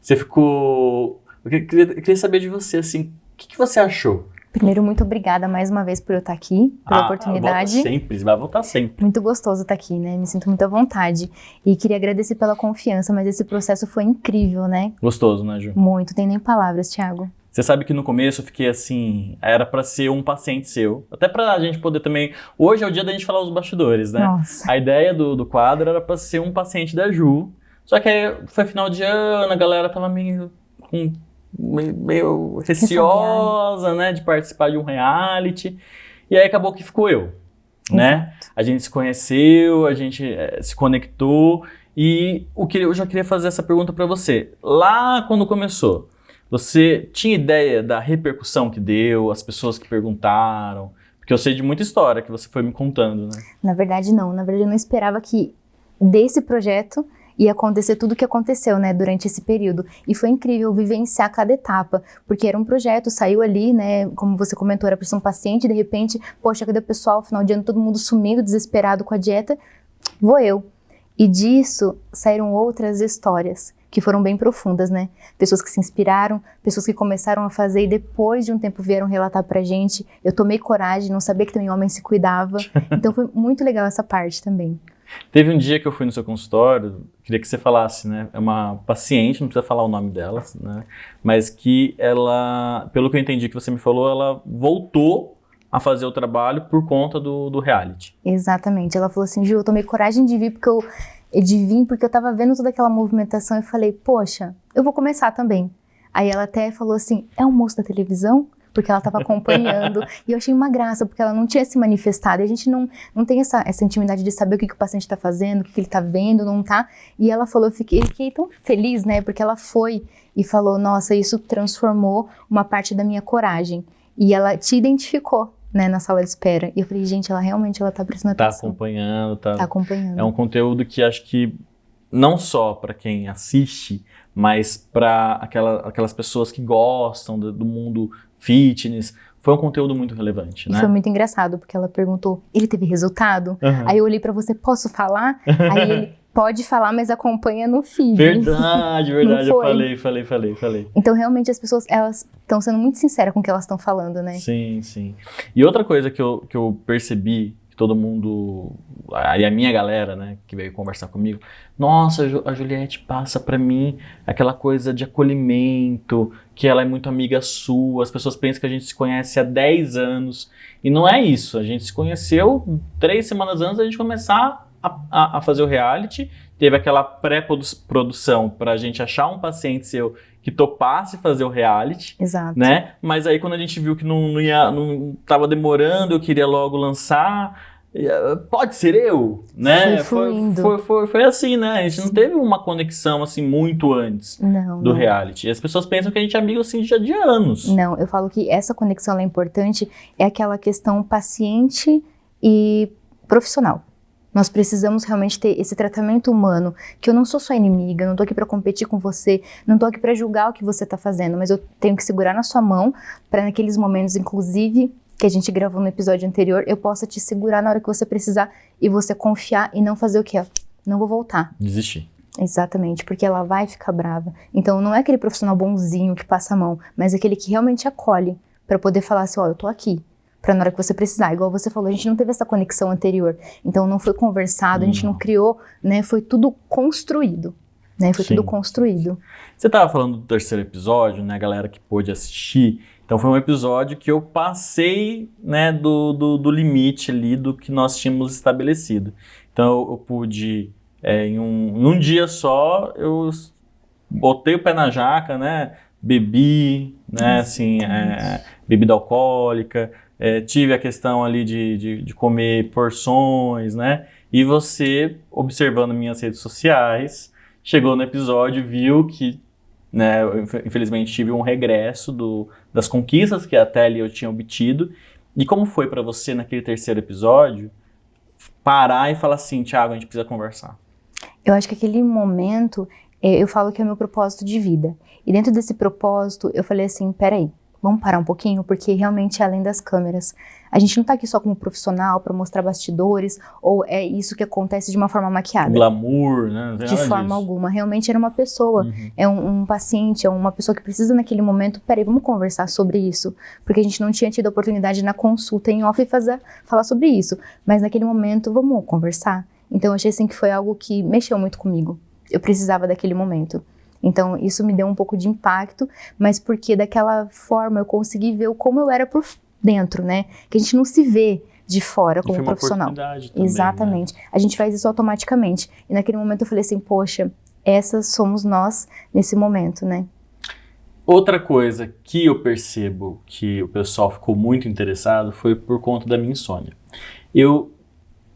Você ficou... Eu queria saber de você, assim, o que você achou? Primeiro, muito obrigada mais uma vez por eu estar aqui, pela oportunidade. Volta sempre, vai voltar sempre. Muito gostoso estar aqui, né? Me sinto muito à vontade. E queria agradecer pela confiança, mas esse processo foi incrível, né? Gostoso, né, Ju? Muito, tem nem palavras, Thiago. Você sabe que no começo eu fiquei assim, era pra ser um paciente seu. Até pra gente poder também... Hoje é o dia da gente falar os bastidores, né? Nossa. A ideia do quadro era pra ser um paciente da Ju. Só que aí foi final de ano, a galera tava meio receosa, né? De participar de um reality. E aí acabou que ficou eu, né? A gente se conheceu, a gente se conectou. E eu já queria fazer essa pergunta pra você. Lá quando começou... Você tinha ideia da repercussão que deu, as pessoas que perguntaram? Porque eu sei de muita história que você foi me contando, né? Na verdade, não. Na verdade, eu não esperava que desse projeto ia acontecer tudo o que aconteceu, né, durante esse período. E foi incrível vivenciar cada etapa, porque era um projeto, saiu ali, né, como você comentou, era para ser um paciente, e de repente, poxa, cadê o pessoal? Final de ano, todo mundo sumindo, desesperado com a dieta. Vou eu. E disso saíram outras histórias que foram bem profundas, né? Pessoas que se inspiraram, pessoas que começaram a fazer e depois de um tempo vieram relatar pra gente. Eu tomei coragem, não sabia que também homem se cuidava. Então foi muito legal essa parte também. Teve um dia que eu fui no seu consultório, queria que você falasse, né? É uma paciente, não precisa falar o nome dela, né? Mas que ela, pelo que eu entendi que você me falou, ela voltou a fazer o trabalho por conta do reality. Exatamente. Ela falou assim, Ju, eu tomei coragem de vir porque eu tava vendo toda aquela movimentação e falei, poxa, eu vou começar também. Aí ela até falou assim, é um moço da televisão? Porque ela tava acompanhando. E eu achei uma graça, porque ela não tinha se manifestado. E a gente não tem essa intimidade de saber o que o paciente tá fazendo, o que ele tá vendo, não tá. E ela falou, eu fiquei tão feliz, né? Porque ela foi e falou, nossa, isso transformou uma parte da minha coragem. E ela te identificou, né, na sala de espera. E eu falei, gente, ela realmente tá prestando atenção. Tá acompanhando, tá acompanhando. É um conteúdo que acho que não só para quem assiste, mas para aquelas pessoas que gostam do mundo fitness, foi um conteúdo muito relevante, né? E foi muito engraçado, porque ela perguntou, ele teve resultado? Aí eu olhei pra você, posso falar? Aí ele, pode falar, mas acompanha no feed. Verdade, eu falei. Então, realmente, as pessoas, elas estão sendo muito sinceras com o que elas estão falando, né? Sim, sim. E outra coisa que eu percebi, que todo mundo, e a minha galera, né, que veio conversar comigo, nossa, a Juliette passa pra mim aquela coisa de acolhimento, que ela é muito amiga sua, as pessoas pensam que a gente se conhece há 10 anos, e não é isso, a gente se conheceu 3 semanas antes da gente começar a fazer o reality, teve aquela pré-produção pra gente achar um paciente seu que topasse fazer o reality. Exato. Né? Mas aí quando a gente viu que não tava demorando, eu queria logo lançar, pode ser eu, né? Foi assim, né? A gente não teve uma conexão assim muito antes do reality. E as pessoas pensam que a gente é amigo assim já de anos. Não, eu falo que essa conexão ela é importante, é aquela questão paciente e profissional. Nós precisamos realmente ter esse tratamento humano, que eu não sou sua inimiga, não tô aqui pra competir com você, não tô aqui pra julgar o que você tá fazendo, mas eu tenho que segurar na sua mão pra naqueles momentos, inclusive, que a gente gravou no episódio anterior, eu possa te segurar na hora que você precisar e você confiar e não fazer o quê? Não vou voltar. Desistir. Exatamente, porque ela vai ficar brava. Então não é aquele profissional bonzinho que passa a mão, mas aquele que realmente acolhe pra poder falar assim, ó, eu tô aqui. Pra na hora que você precisar, igual você falou, a gente não teve essa conexão anterior, então não foi conversado, a gente não criou, né, foi tudo construído, né, foi tudo construído. Você tava falando do terceiro episódio, né, galera que pôde assistir, então foi um episódio que eu passei, né, do limite ali do que nós tínhamos estabelecido, então eu pude, em um dia só, eu botei o pé na jaca, né, bebi, né, assim, bebida alcoólica, tive a questão ali de comer porções, né? E você, observando minhas redes sociais, chegou no episódio, viu que, né, eu, infelizmente tive um regresso das conquistas que até ali eu tinha obtido. E como foi pra você naquele terceiro episódio, parar e falar assim, Thiago, a gente precisa conversar? Eu acho que aquele momento, eu falo que é o meu propósito de vida. E dentro desse propósito, eu falei assim, peraí, vamos parar um pouquinho, porque realmente é além das câmeras. A gente não tá aqui só como profissional para mostrar bastidores, ou é isso que acontece de uma forma maquiada. Glamour, né? Não tem De nada forma disso. alguma. Realmente era uma pessoa, é um paciente, é uma pessoa que precisa naquele momento, peraí, vamos conversar sobre isso. Porque a gente não tinha tido a oportunidade na consulta em off falar sobre isso. Mas naquele momento, vamos conversar. Então eu achei assim que foi algo que mexeu muito comigo. Eu precisava daquele momento. Então isso me deu um pouco de impacto, mas porque daquela forma eu consegui ver como eu era por dentro, né? Que a gente não se vê de fora como profissional. Oportunidade também, Exatamente. né? A gente faz isso automaticamente. E naquele momento eu falei assim, poxa, essas somos nós nesse momento, né? Outra coisa que eu percebo que o pessoal ficou muito interessado foi por conta da minha insônia.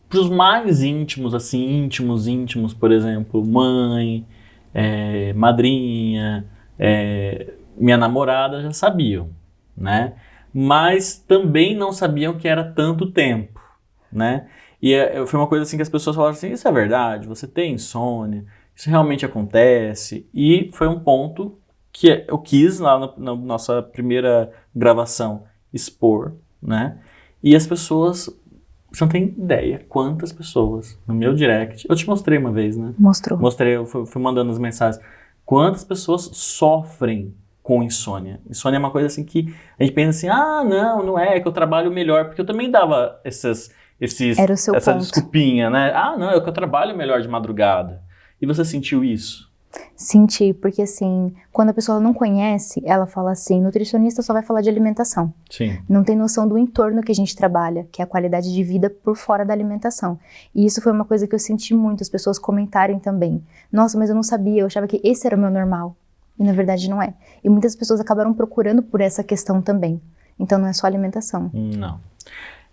Pros mais íntimos, assim, íntimos, por exemplo, mãe, madrinha, minha namorada já sabiam, né? Mas também não sabiam que era tanto tempo, né? E foi uma coisa assim que as pessoas falaram assim, isso é verdade? Você tem insônia? Isso realmente acontece? E foi um ponto que eu quis lá na nossa primeira gravação expor, né? E as pessoas, você não tem ideia quantas pessoas no meu direct, eu te mostrei uma vez, né? Mostrou. Mostrei, eu fui mandando as mensagens. Quantas pessoas sofrem com insônia? Insônia é uma coisa assim que a gente pensa assim, não é que eu trabalho melhor, porque eu também dava essa ponto. desculpinha, né? Não, é que eu trabalho melhor de madrugada. E você sentiu isso? Senti, porque assim, quando a pessoa não conhece, ela fala assim, nutricionista só vai falar de alimentação. Sim. Não tem noção do entorno que a gente trabalha, que é a qualidade de vida por fora da alimentação. E isso foi uma coisa que eu senti muito, as pessoas comentarem também. Nossa, mas eu não sabia, eu achava que esse era o meu normal. E na verdade não é. E muitas pessoas acabaram procurando por essa questão também. Então não é só alimentação. Não.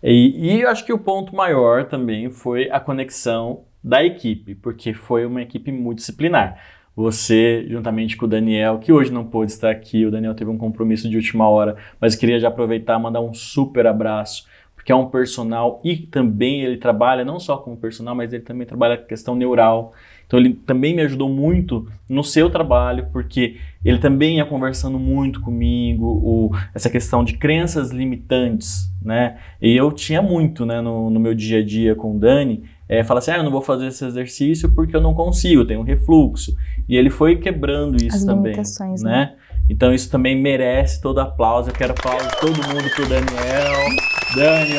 E eu acho que o ponto maior também foi a conexão da equipe, porque foi uma equipe multidisciplinar. Você, juntamente com o Daniel, que hoje não pôde estar aqui, o Daniel teve um compromisso de última hora, mas eu queria já aproveitar e mandar um super abraço, porque é um personal e também ele trabalha não só como personal, mas ele também trabalha com questão neural. Então ele também me ajudou muito no seu trabalho, porque ele também ia conversando muito comigo, essa questão de crenças limitantes, né? E eu tinha muito, né, no meu dia a dia com o Dani, fala assim, eu não vou fazer esse exercício porque eu não consigo, eu tenho um refluxo. E ele foi quebrando isso também, né? Então isso também merece todo aplauso. Eu quero aplauso de todo mundo pro Daniel. Dani,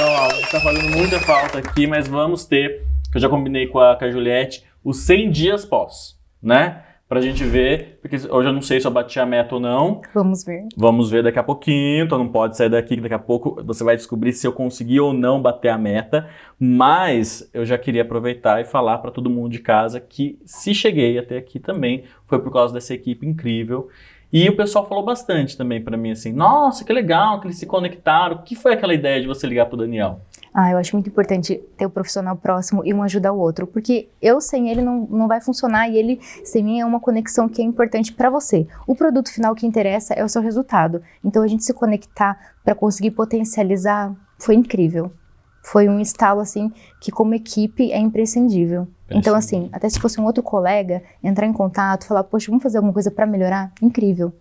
tá fazendo muita falta aqui, mas vamos ter, que eu já combinei com a Juliette, os 100 dias pós, né? Pra gente ver, porque hoje eu não sei se eu bati a meta ou não. Vamos ver. Vamos ver daqui a pouquinho, então não pode sair daqui, que daqui a pouco você vai descobrir se eu consegui ou não bater a meta. Mas eu já queria aproveitar e falar para todo mundo de casa que se cheguei até aqui também foi por causa dessa equipe incrível. E o pessoal falou bastante também para mim assim, nossa, que legal que eles se conectaram. O que foi aquela ideia de você ligar pro Daniel? Eu acho muito importante ter o profissional próximo e um ajudar o outro, porque eu sem ele não vai funcionar e ele sem mim é uma conexão que é importante para você. O produto final que interessa é o seu resultado. Então a gente se conectar para conseguir potencializar foi incrível. Foi um estalo assim que como equipe é imprescindível. Então assim, até se fosse um outro colega, entrar em contato, falar, poxa, vamos fazer alguma coisa para melhorar? Incrível.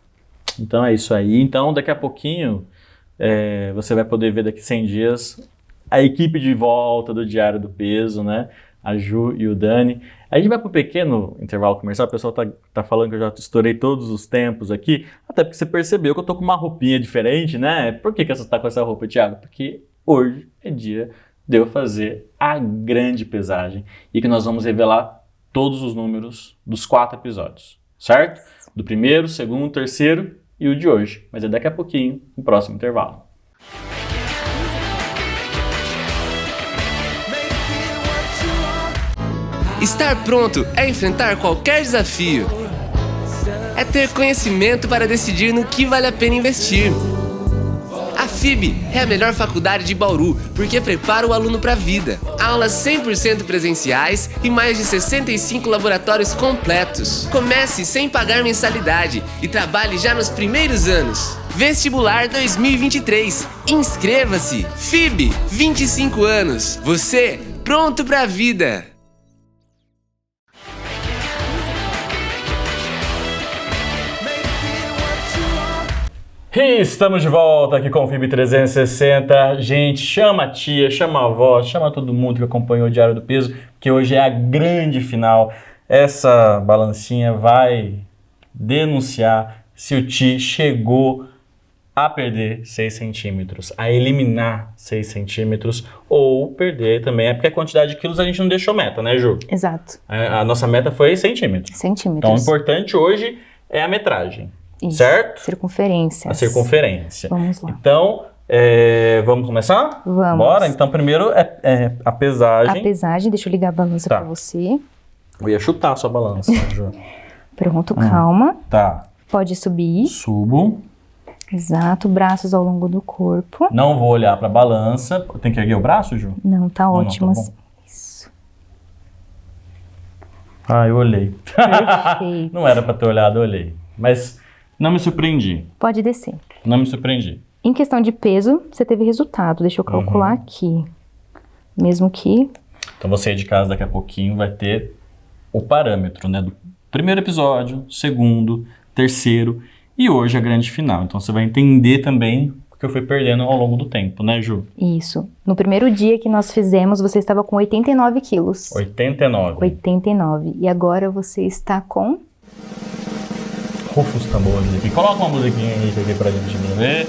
Então é isso aí. Então daqui a pouquinho você vai poder ver daqui 100 dias a equipe de volta do Diário do Peso, né? A Ju e o Dani. A gente vai pro pequeno intervalo comercial, o pessoal tá falando que eu já estourei todos os tempos aqui, até porque você percebeu que eu tô com uma roupinha diferente, né? Por que você tá com essa roupa, Thiago? Porque hoje é dia de eu fazer a grande pesagem e que nós vamos revelar todos os números dos 4 episódios, certo? Do primeiro, segundo, terceiro e o de hoje. Mas é daqui a pouquinho, no próximo intervalo. Estar pronto é enfrentar qualquer desafio. É ter conhecimento para decidir no que vale a pena investir. A FIB é a melhor faculdade de Bauru, porque prepara o aluno para a vida. Aulas 100% presenciais e mais de 65 laboratórios completos. Comece sem pagar mensalidade e trabalhe já nos primeiros anos. Vestibular 2023. Inscreva-se! FIB, 25 anos. Você, pronto para a vida! E estamos de volta aqui com o FIB 360. Gente, chama a tia, chama a avó, chama todo mundo que acompanhou o Diário do Peso, que hoje é a grande final. Essa balancinha vai denunciar se o Ti chegou a perder 6 centímetros, a eliminar 6 centímetros ou perder também. É porque a quantidade de quilos a gente não deixou meta, né, Ju? Exato. A nossa meta foi centímetros. Então, o importante hoje é a metragem. Isso. Certo? Circunferência. A circunferência. Vamos lá. Então, vamos começar? Vamos. Bora? Então, primeiro é a pesagem. A pesagem, deixa eu ligar a balança pra você. Eu ia chutar a sua balança, Ju. Pronto, calma. Tá. Pode subir. Subo. Exato, braços ao longo do corpo. Não vou olhar pra balança. Tem que erguer o braço, Ju? Não, tá ótimo não, tá assim. Isso. Ah, eu olhei. Perfeito. Não era pra ter olhado, eu olhei. Mas não me surpreendi. Pode descer. Não me surpreendi. Em questão de peso, você teve resultado. Deixa eu calcular aqui. Mesmo que... Então você aí de casa daqui a pouquinho vai ter o parâmetro, né? Do primeiro episódio, segundo, terceiro e hoje a grande final. Então você vai entender também o que eu fui perdendo ao longo do tempo, né, Ju? Isso. No primeiro dia que nós fizemos, você estava com 89 quilos. 89. 89. E agora você está com... Rufa os tambores aqui. Coloca uma musiquinha aqui pra gente ver.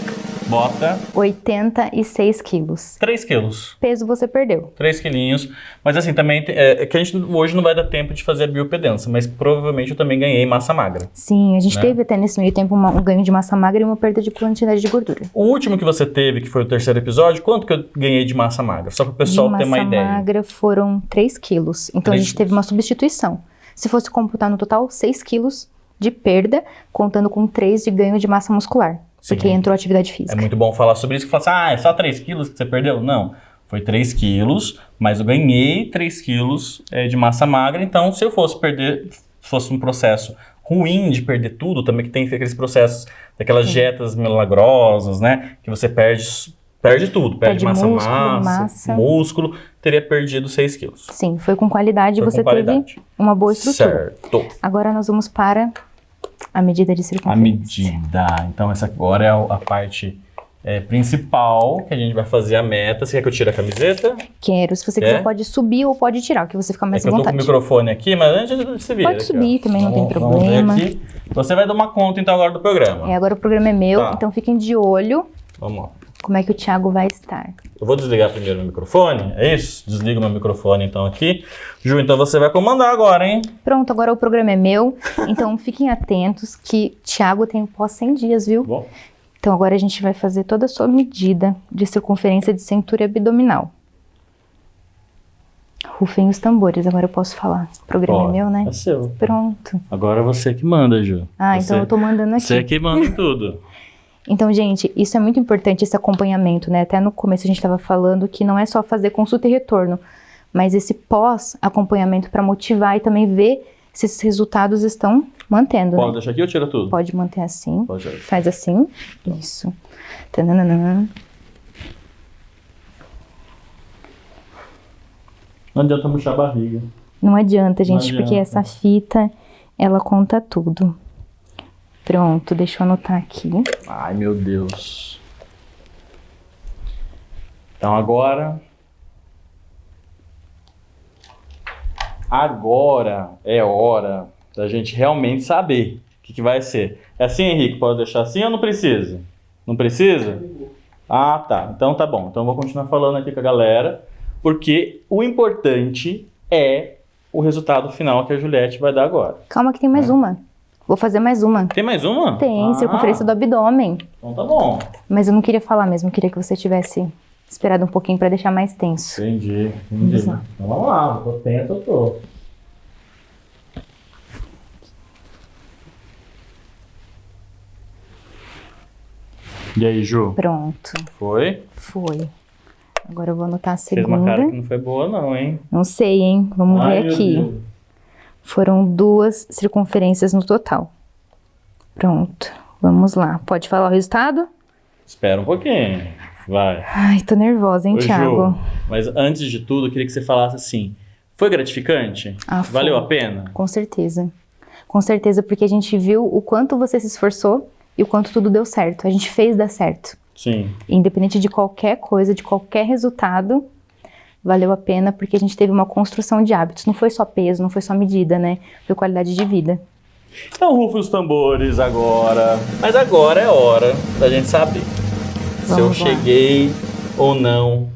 Bota. 86 quilos. 3 quilos. Peso você perdeu. 3 quilinhos. Mas assim, também que a gente hoje não vai dar tempo de fazer a bioimpedância, mas provavelmente eu também ganhei massa magra. Sim, a gente né? teve até nesse meio tempo um ganho de massa magra e uma perda de quantidade de gordura. O último que você teve, que foi o terceiro episódio, quanto que eu ganhei de massa magra? Só para o pessoal ter uma ideia. De massa magra foram 3 quilos. Então 3 a gente teve uma substituição. Se fosse computar no total, 6 quilos de perda, contando com 3 de ganho de massa muscular. Sim. Porque entrou atividade física. É muito bom falar sobre isso, que fala assim, é só 3 quilos que você perdeu? Não, foi 3 quilos, mas eu ganhei 3 quilos de massa magra, então se eu fosse perder, fosse um processo ruim de perder tudo, também que tem aqueles processos, daquelas dietas milagrosas, né, que você perde tudo, perde massa, músculo, teria perdido 6 quilos. Sim, foi com qualidade, você teve uma boa estrutura. Certo. Agora nós vamos para a medida de circunferência. A medida. Então essa agora é a parte principal, que a gente vai fazer a meta. Você quer que eu tire a camiseta? Quero. Se você quiser, pode subir ou pode tirar, o que você ficar mais à eu tô vontade. com o microfone aqui, mas antes você vira. Pode subir aqui, também, não tem problema. Vamos ver aqui. Você vai dar uma conta então agora do programa. Agora o programa é meu, então fiquem de olho. Vamos lá. Como é que o Thiago vai estar. Eu vou desligar primeiro meu microfone, é isso? Desliga meu microfone então aqui. Ju, então você vai comandar agora, hein? Pronto, agora o programa é meu, então fiquem atentos que Thiago tem o pós 100 dias, viu? Bom. Então agora a gente vai fazer toda a sua medida de circunferência de cintura abdominal. Rufem os tambores, agora eu posso falar. O programa é meu, né? É seu. Pronto. Agora você que manda, Ju. Então eu tô mandando aqui. Você que manda em tudo. Então, gente, isso é muito importante, esse acompanhamento, né? Até no começo a gente estava falando que não é só fazer consulta e retorno, mas esse pós-acompanhamento para motivar e também ver se esses resultados estão mantendo, Pode deixar aqui ou tira tudo? Pode manter assim. Pode. Faz assim. Isso. Tananana. Não adianta murchar a barriga. Não adianta, gente, Não adianta. porque essa fita, ela conta tudo. Pronto, deixa eu anotar aqui. Ai, meu Deus. Então agora é hora da gente realmente saber o que vai ser. É assim, Henrique? Pode deixar assim ou não precisa? Não precisa? Ah, tá. Então tá bom. Então eu vou continuar falando aqui com a galera, porque o importante é o resultado final que a Juliette vai dar agora. Calma que tem mais uma. Vou fazer mais uma. Tem mais uma? Tem, circunferência do abdômen. Então tá bom. Mas eu não queria falar mesmo, queria que você tivesse esperado um pouquinho para deixar mais tenso. Entendi. Vamos lá. Então vamos lá, tô tenso, eu tô. E aí, Ju? Pronto. Foi? Foi. Agora eu vou anotar a Fez segunda. uma cara que não foi boa não, hein? Não sei, hein? Vamos ver meu aqui. Deus. Foram 2 circunferências no total. Pronto. Vamos lá. Pode falar o resultado? Espera um pouquinho. Vai. Ai, tô nervosa, hein, Ô, Thiago? Ju, mas antes de tudo, eu queria que você falasse assim. Foi gratificante? Foi. Valeu a pena? Com certeza. Com certeza, porque a gente viu o quanto você se esforçou e o quanto tudo deu certo. A gente fez dar certo. Sim. Independente de qualquer coisa, de qualquer resultado, valeu a pena porque a gente teve uma construção de hábitos. Não foi só peso, não foi só medida, né? Foi qualidade de vida. Então rufem os tambores agora. Mas agora é hora da gente saber se eu cheguei ou não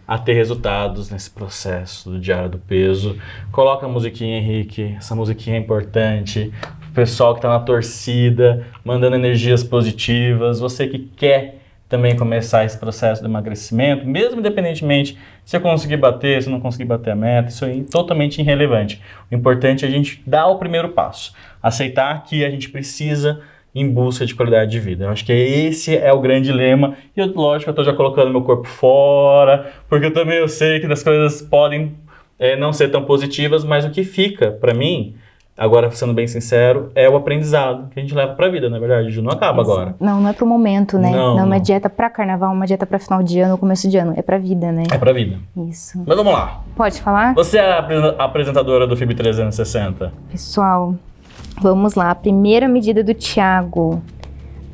a ter resultados nesse processo do Diário do Peso. Coloca a musiquinha, Henrique. Essa musiquinha é importante. O pessoal que tá na torcida, mandando energias positivas. Você que quer também começar esse processo de emagrecimento, mesmo independentemente se eu conseguir bater, se eu não conseguir bater a meta, isso aí é totalmente irrelevante. O importante é a gente dar o primeiro passo, aceitar que a gente precisa em busca de qualidade de vida. Eu acho que esse é o grande lema, e lógico, eu estou já colocando meu corpo fora, porque eu sei que as coisas podem não ser tão positivas, mas o que fica para mim, agora, sendo bem sincero, é o aprendizado que a gente leva pra vida, na verdade, Ju, não acaba agora. Não é pro momento, né? Não é uma não. dieta pra carnaval, uma dieta pra final de ano, começo de ano. É pra vida, né? É pra vida. Isso. Mas vamos lá. Pode falar? Você é a apresentadora do FIB 360? Pessoal, vamos lá. A primeira medida do Thiago,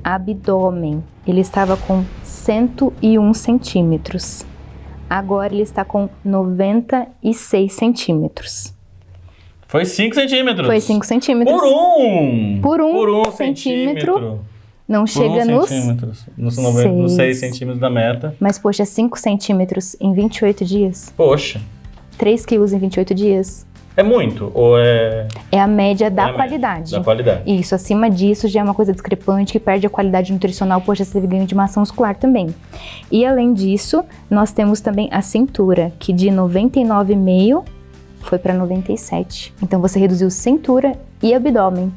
abdômen. Ele estava com 101 centímetros. Agora ele está com 96 centímetros. Foi 5 centímetros. Foi 5 centímetros. Por um centímetro. Não chega por nos centímetros. Nos 6 centímetros da meta. Mas, poxa, 5 centímetros em 28 dias? Poxa. 3 quilos em 28 dias? É muito? Ou é... É a média da qualidade. Da qualidade. Isso, acima disso já é uma coisa discrepante que perde a qualidade nutricional. Poxa, você teve ganho de massa muscular também. E além disso, nós temos também a cintura, que de 99,5 foi para 97. Então você reduziu cintura e abdômen.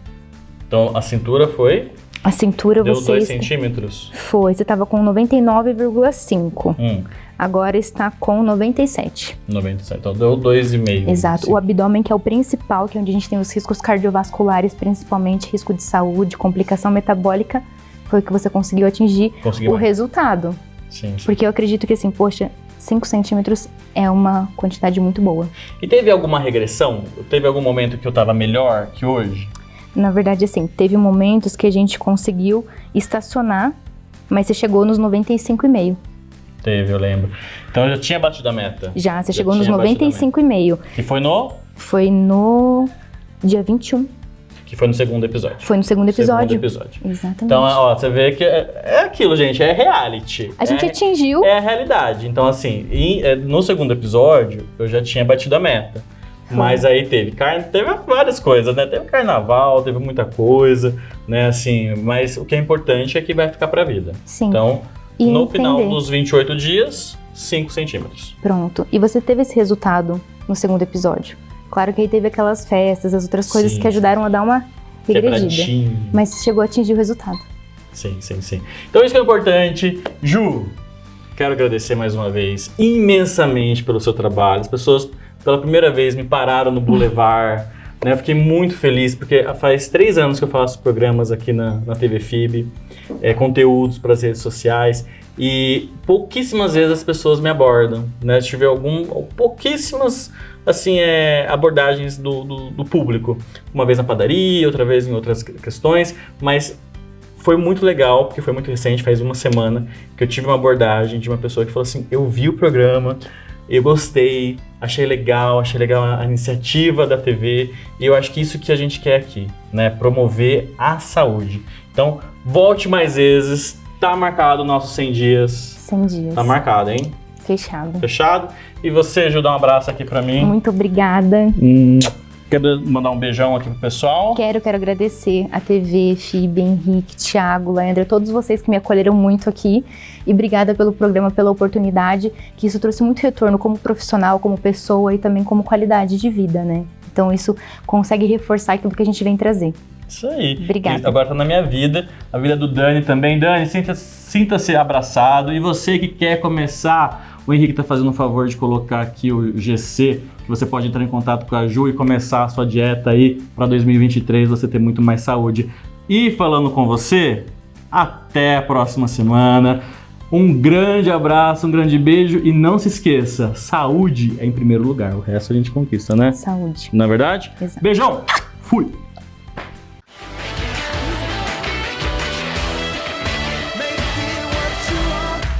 Então a cintura foi? A cintura deu você... 2 centímetros? Foi, você estava com 99,5. Agora está com 97. 97, então deu 2,5. Exato, assim. O abdômen que é o principal, que é onde a gente tem os riscos cardiovasculares, principalmente risco de saúde, complicação metabólica, foi o que você conseguiu atingir resultado. Sim. Porque eu acredito que assim, poxa, 5 centímetros é uma quantidade muito boa. E teve alguma regressão? Teve algum momento que eu estava melhor que hoje? Na verdade, assim, teve momentos que a gente conseguiu estacionar, mas você chegou nos 95,5. Teve, eu lembro. Então eu já tinha batido a meta. Já, você chegou nos 95,5. E foi no? Foi no dia 21. Que foi no segundo episódio. Foi no segundo episódio. Exatamente. Então, ó, você vê que é aquilo, gente, é reality. A gente atingiu. É a realidade. Então, assim, no segundo episódio, eu já tinha batido a meta. Mas aí teve várias coisas, né? Teve carnaval, teve muita coisa, né? Assim, mas o que é importante é que vai ficar pra vida. Sim. Então, no final dos 28 dias, 5 centímetros. Pronto. E você teve esse resultado no segundo episódio. Claro que aí teve aquelas festas, as outras coisas que ajudaram a dar uma regredida. Mas chegou a atingir o resultado. Sim. Então isso que é importante. Ju, quero agradecer mais uma vez imensamente pelo seu trabalho. As pessoas, pela primeira vez, me pararam no Boulevard. Né? Eu fiquei muito feliz, porque faz 3 anos que eu faço programas aqui na TV FIB, conteúdos para as redes sociais. E pouquíssimas vezes as pessoas me abordam, né? Tive pouquíssimas assim, abordagens do público. Uma vez na padaria, outra vez em outras questões, mas foi muito legal, porque foi muito recente, faz uma semana, que eu tive uma abordagem de uma pessoa que falou assim, eu vi o programa, eu gostei, achei legal a iniciativa da TV, e eu acho que isso que a gente quer aqui, né? Promover a saúde. Então, volte mais vezes. Tá marcado nossos 100 dias. 100 dias. Tá marcado, hein? Fechado. Fechado? E você, Ju, dá um abraço aqui pra mim. Muito obrigada. Quero mandar um beijão aqui pro pessoal. Quero agradecer a TV, FIB, Henrique, Thiago, Leandro, todos vocês que me acolheram muito aqui. E obrigada pelo programa, pela oportunidade, que isso trouxe muito retorno como profissional, como pessoa e também como qualidade de vida, né? Então isso consegue reforçar aquilo que a gente vem trazer. Isso aí. Obrigada. E agora tá na minha vida, a vida do Dani também. Dani, sinta-se abraçado. E você que quer começar, o Henrique tá fazendo um favor de colocar aqui o GC, que você pode entrar em contato com a Ju e começar a sua dieta aí para 2023, você ter muito mais saúde. E falando com você, até a próxima semana. Um grande abraço, um grande beijo e não se esqueça, saúde é em primeiro lugar, o resto a gente conquista, né? Saúde. Não é verdade? Exato. Beijão! Fui!